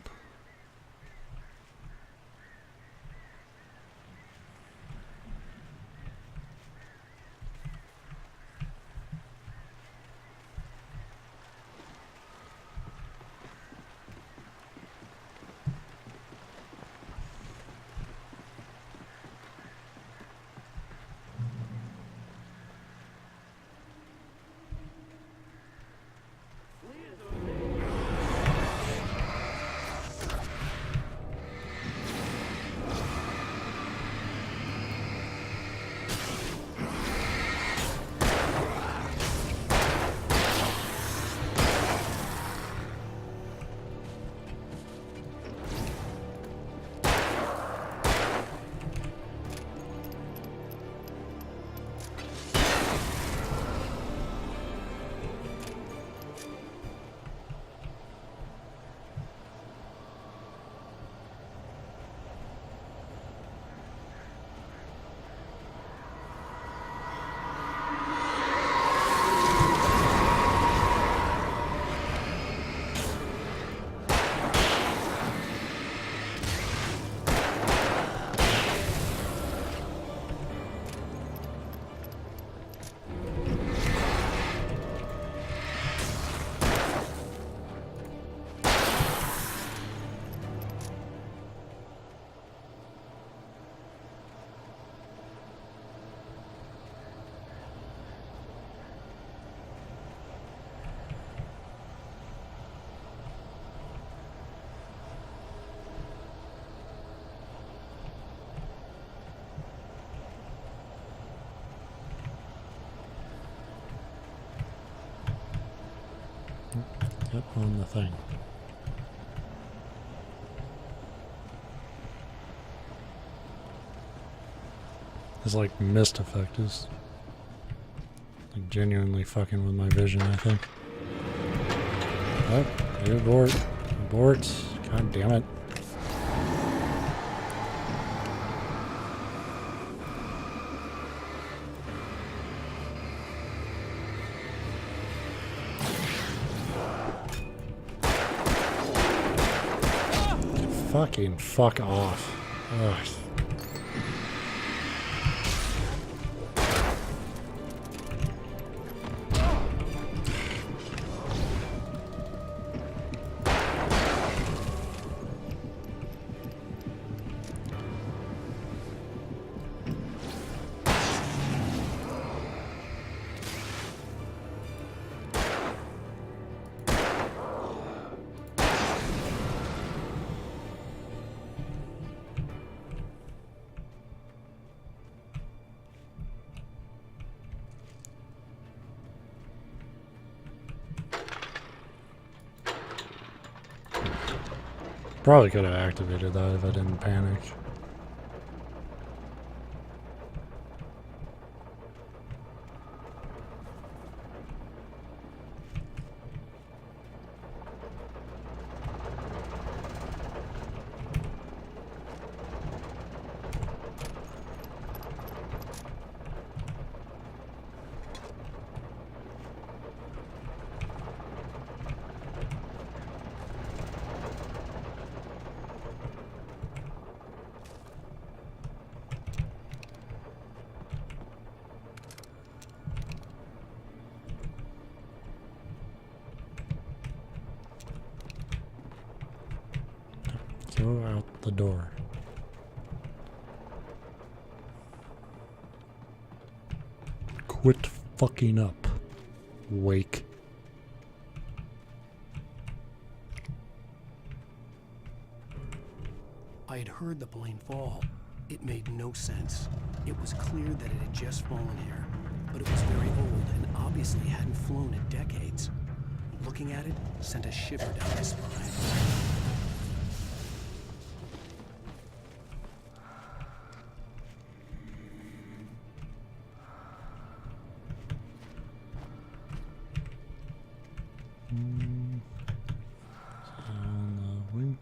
[SPEAKER 1] Get on the thing. This like mist effect is like genuinely fucking with my vision, I think. Oh, you abort. Abort. God damn it. Fucking fuck off. Ugh. Probably could have activated that if I didn't panic. Go out the door. Quit fucking up. Wake.
[SPEAKER 4] I had heard the plane fall. It made no sense. It was clear that it had just fallen here, but it was very old and obviously hadn't flown in decades. Looking at it sent a shiver down my spine.
[SPEAKER 1] On the wing.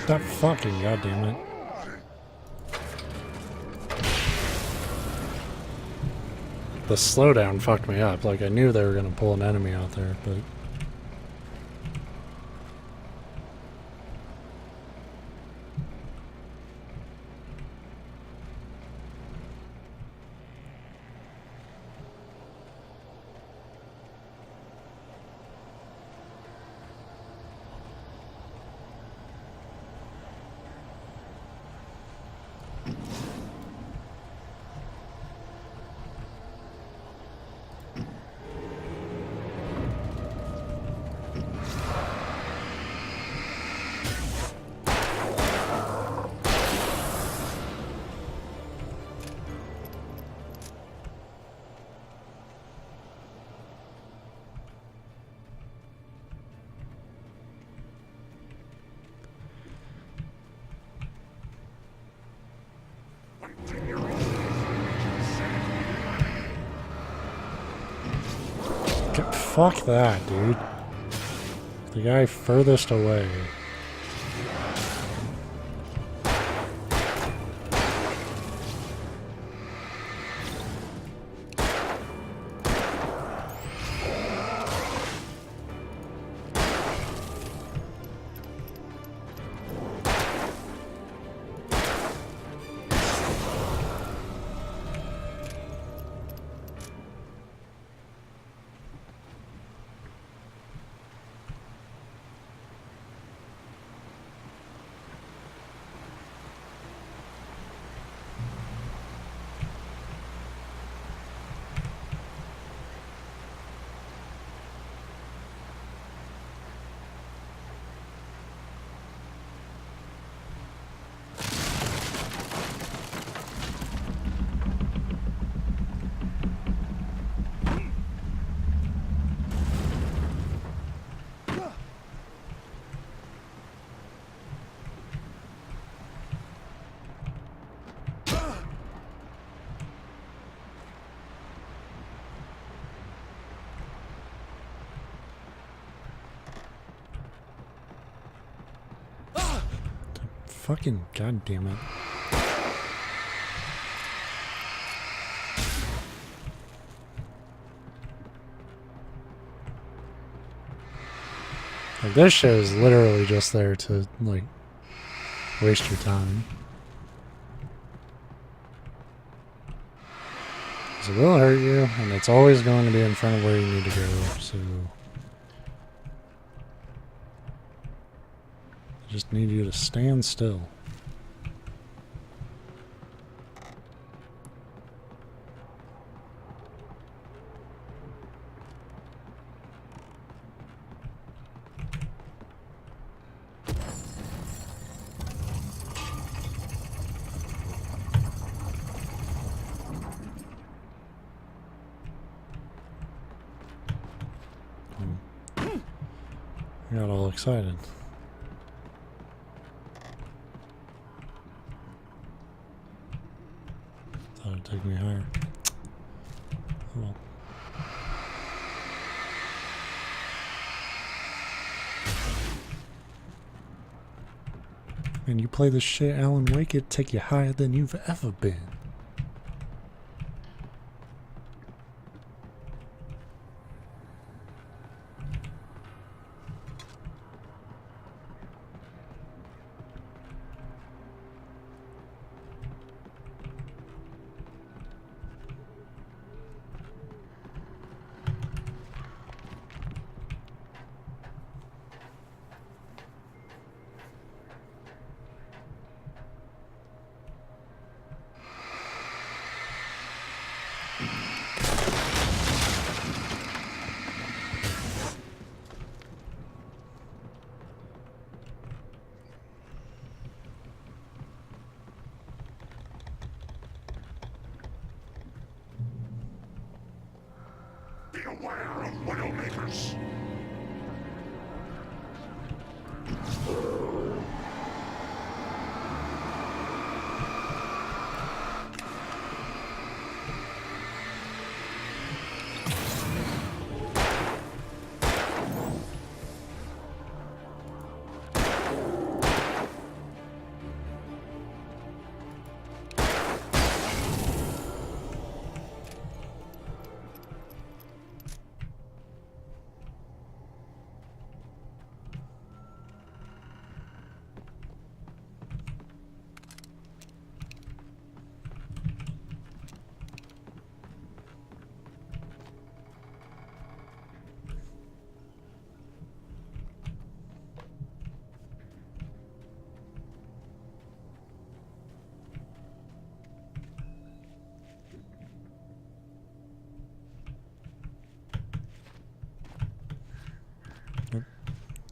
[SPEAKER 1] That fucking goddamn it. The slowdown fucked me up. Like, I knew they were gonna pull an enemy out there, but... Fuck that, dude. The guy furthest away. Fucking goddamn it. Like, this show is literally just there to, like, waste your time. 'Cause it will hurt you, and it's always going to be in front of where you need to go, so... I just need you to stand still. I got all excited. Thought it'd take me higher. Oh well. Man, you play this shit, Alan Wake, it'd take you higher than you've ever been.
[SPEAKER 20] Beware of Widowmakers.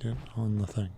[SPEAKER 1] Get on the thing.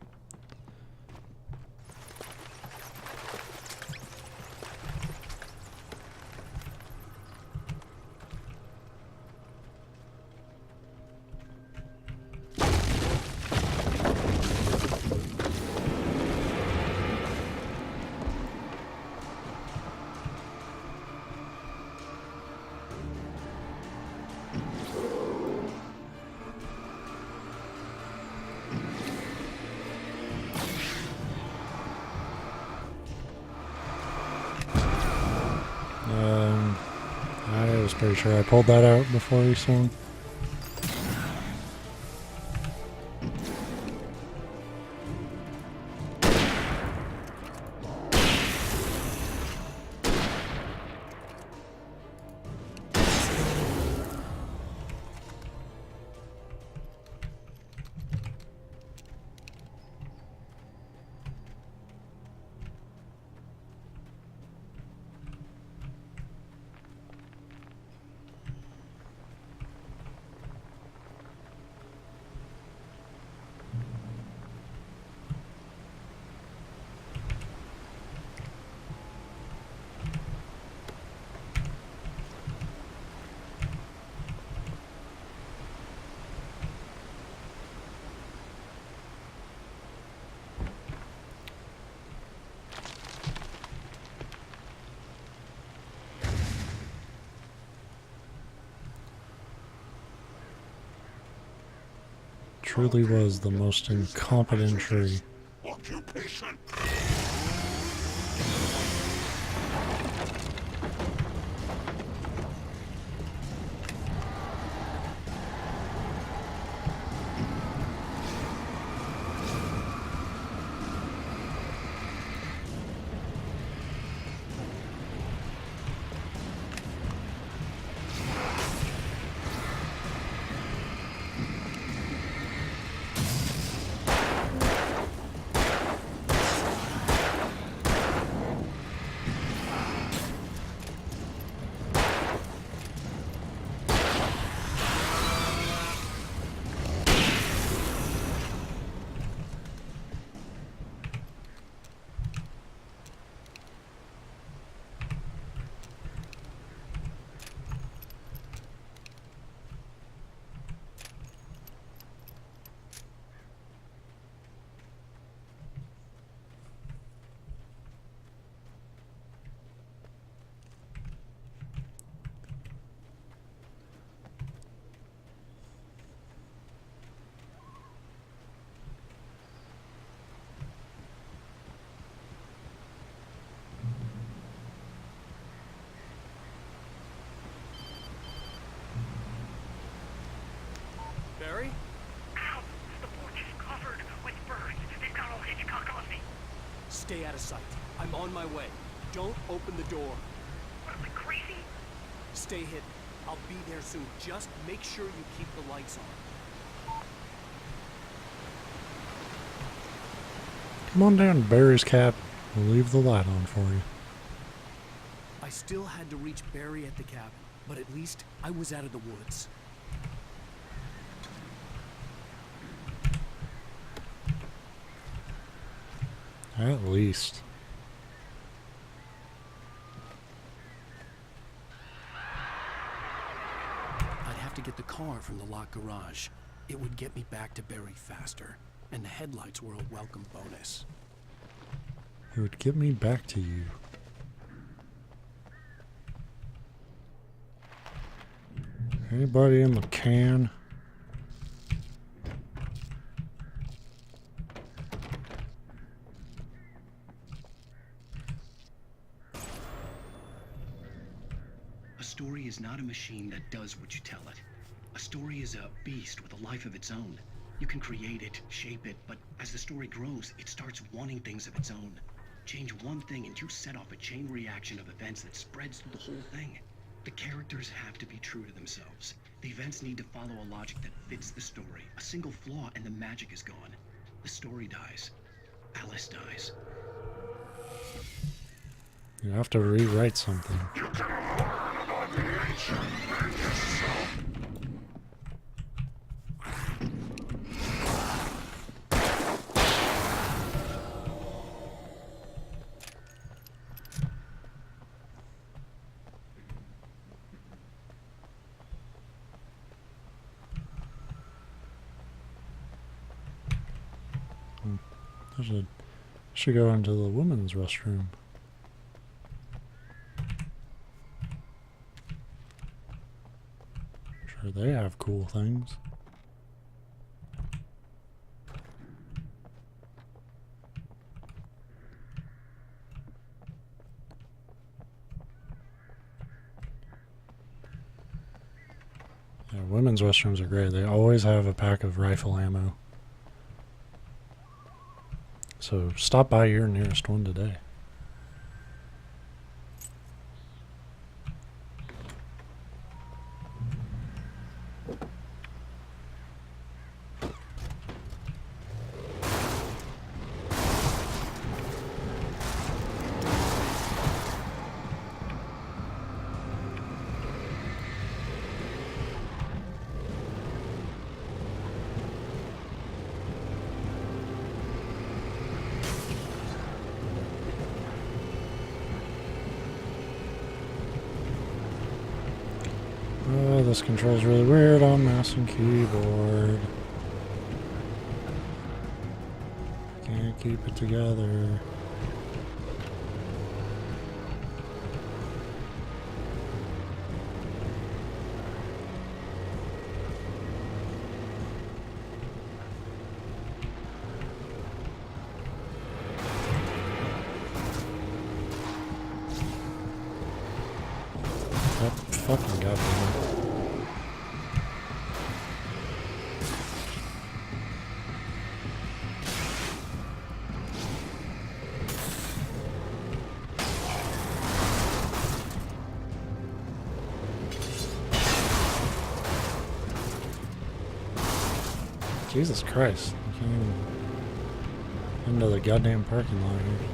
[SPEAKER 1] I was pretty sure I pulled that out before he swung. Truly was the most incompetent tree.
[SPEAKER 20] Occupation.
[SPEAKER 4] Barry?
[SPEAKER 12] Ow! The porch is covered with birds. They've got old Hitchcock on me.
[SPEAKER 4] Stay out of sight. I'm on my way. Don't open the door.
[SPEAKER 12] What, am I crazy?
[SPEAKER 4] Stay hidden. I'll be there soon. Just make sure you keep the lights on.
[SPEAKER 1] Come on down, Barry's cat. We'll leave the light on for you.
[SPEAKER 4] I still had to reach Barry at the cabin, but at least I was out of the woods.
[SPEAKER 1] At least.
[SPEAKER 4] I'd have to get the car from the locked garage. It would get me back to Barry faster, and the headlights were a welcome bonus.
[SPEAKER 1] It would get me back to you. Anybody in the can?
[SPEAKER 6] A story is not a machine that does what you tell it. A story is a beast with a life of its own. You can create it, shape it, but as the story grows, it starts wanting things of its own. Change one thing and you set off a chain reaction of events that spreads through the whole thing. The characters have to be true to themselves. The events need to follow a logic that fits the story. A single flaw and the magic is gone. The story dies. Alice dies.
[SPEAKER 1] You have to rewrite something. Should go into the women's restroom. Sure, they have cool things. Yeah, women's restrooms are great. They always have a pack of rifle ammo. So stop by your nearest one today. Oh, this control's really weird on mouse and keyboard. Can't keep it together. That fucking goddamn. Jesus Christ. I can't even into the goddamn parking lot here.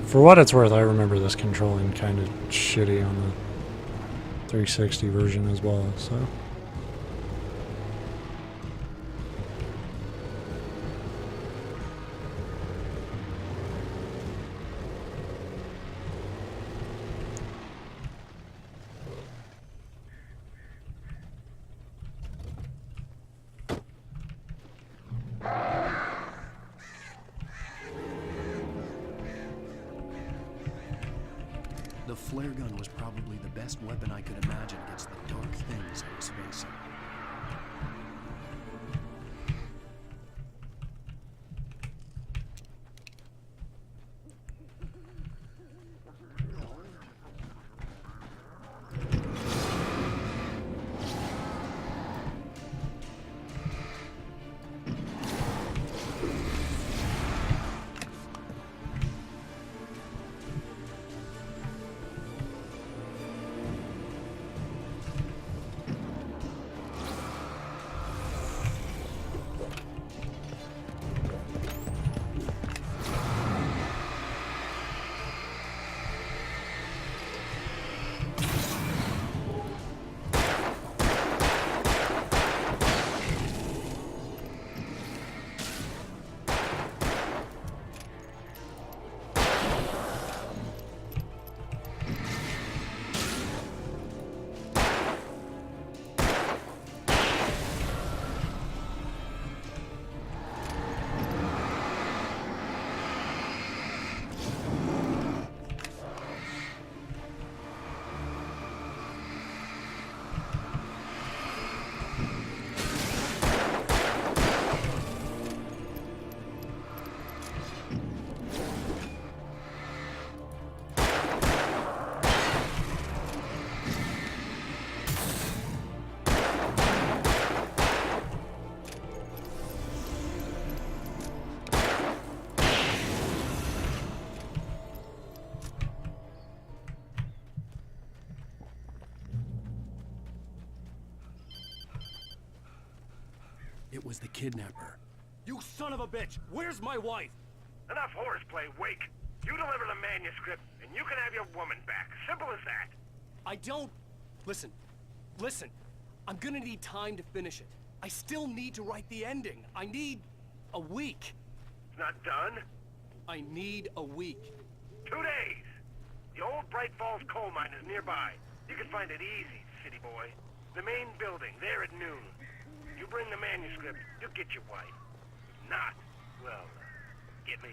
[SPEAKER 1] For what it's worth, I remember this controlling kind of shitty on the 360 version as well, so.
[SPEAKER 4] The flare gun was probably the best weapon I could imagine against the dark things I was facing. it was the kidnapper.
[SPEAKER 8] You son of a bitch! Where's my wife?
[SPEAKER 12] Enough horseplay, Wake. You deliver the manuscript, and you can have your woman back. Simple as that.
[SPEAKER 4] I don't... Listen. I'm gonna need time to finish it. I still need to write the ending. I need a week.
[SPEAKER 12] It's not done?
[SPEAKER 4] I need a week.
[SPEAKER 12] 2 days. The old Bright Falls coal mine is nearby. You can find it easy, city boy. The main building, there at noon. You bring the manuscript, you'll get your wife. If not, well, get me?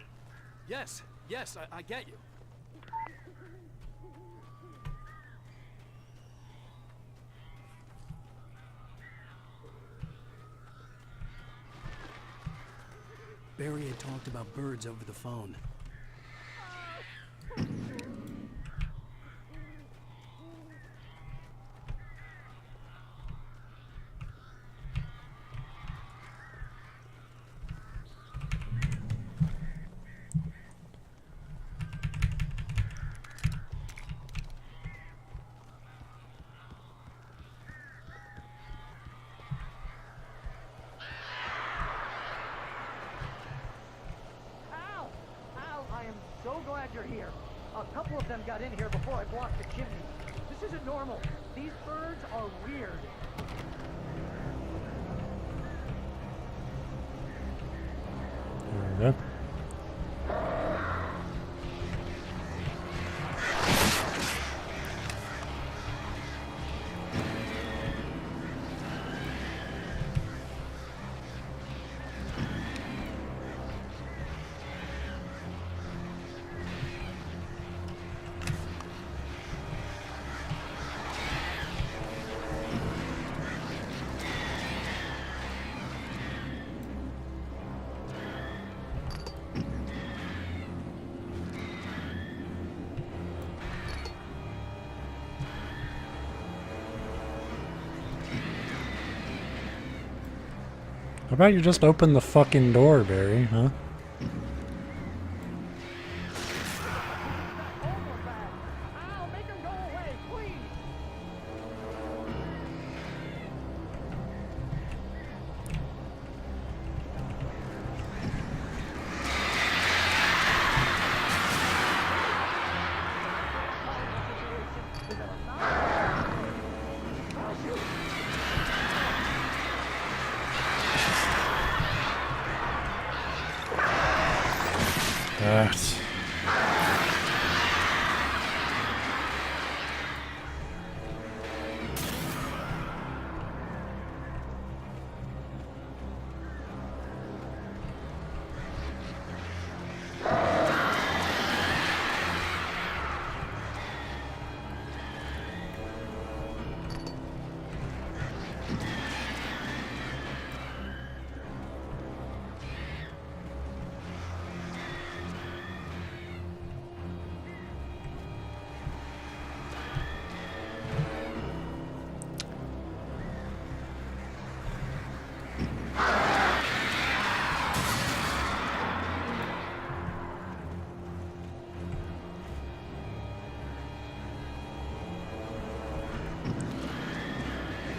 [SPEAKER 4] Yes, I get you. Barry had talked about birds over the phone.
[SPEAKER 14] So glad you're here. A couple of them got in here before I blocked the chimney. This isn't normal. These birds are weird.
[SPEAKER 1] There we go. How about you just open the fucking door, Barry, huh?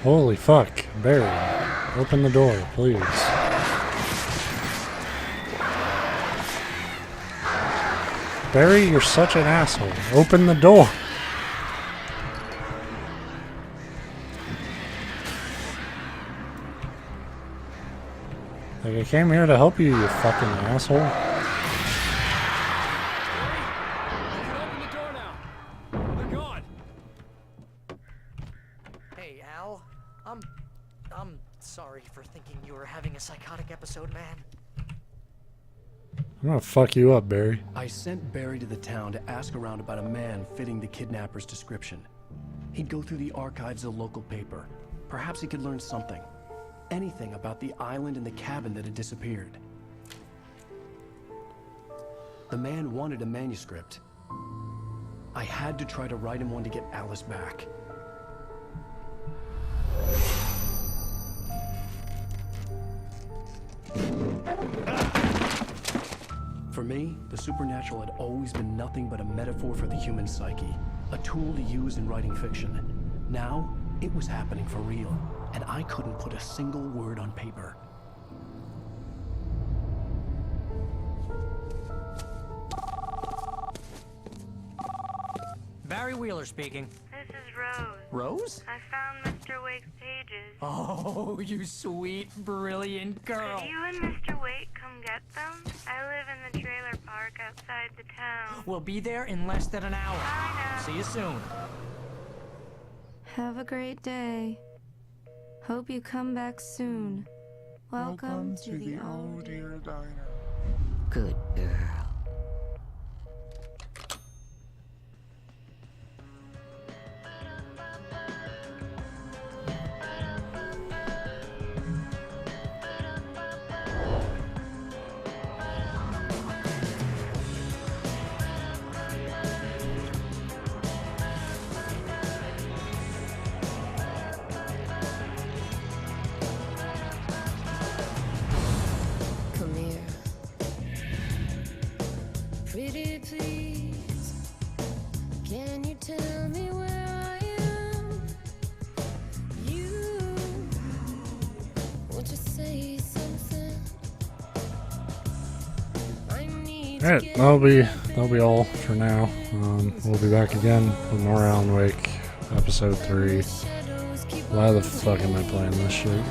[SPEAKER 1] Holy fuck, Barry. Open the door, please. Barry, you're such an asshole. Open the door. Like, I came here to help you, you fucking asshole.
[SPEAKER 14] Hey, Al. I'm sorry for thinking you were having a psychotic episode, man.
[SPEAKER 1] I'm gonna fuck you up, Barry.
[SPEAKER 4] I sent Barry to the town to ask around about a man fitting the kidnapper's description. He'd go through the archives of the local paper. Perhaps he could learn something. Anything about the island and the cabin that had disappeared. The man wanted a manuscript. I had to try to write him one to get Alice back. For me, the supernatural had always been nothing but a metaphor for the human psyche, a tool to use in writing fiction. Now, it was happening for real, and I couldn't put a single word on paper.
[SPEAKER 14] Barry Wheeler speaking.
[SPEAKER 11] This is Rose.
[SPEAKER 14] Rose?
[SPEAKER 11] I found Mr. Wake's pages.
[SPEAKER 14] Oh, you sweet, brilliant girl.
[SPEAKER 11] Could you and Mr. Wake come get them? I live in the trailer park outside the town.
[SPEAKER 14] We'll be there in less than an hour. See you soon.
[SPEAKER 3] Have a great day. Hope you come back soon. Welcome to the Old Deer Diner.
[SPEAKER 14] Good girl.
[SPEAKER 9] Come here. Pretty please, can you tell me where I am? You, won't you say something? I need to
[SPEAKER 1] Alright,
[SPEAKER 9] get
[SPEAKER 1] that'll be all for now. We'll be back again with more Alan Wake, episode 3. Why the fuck am I playing this shit?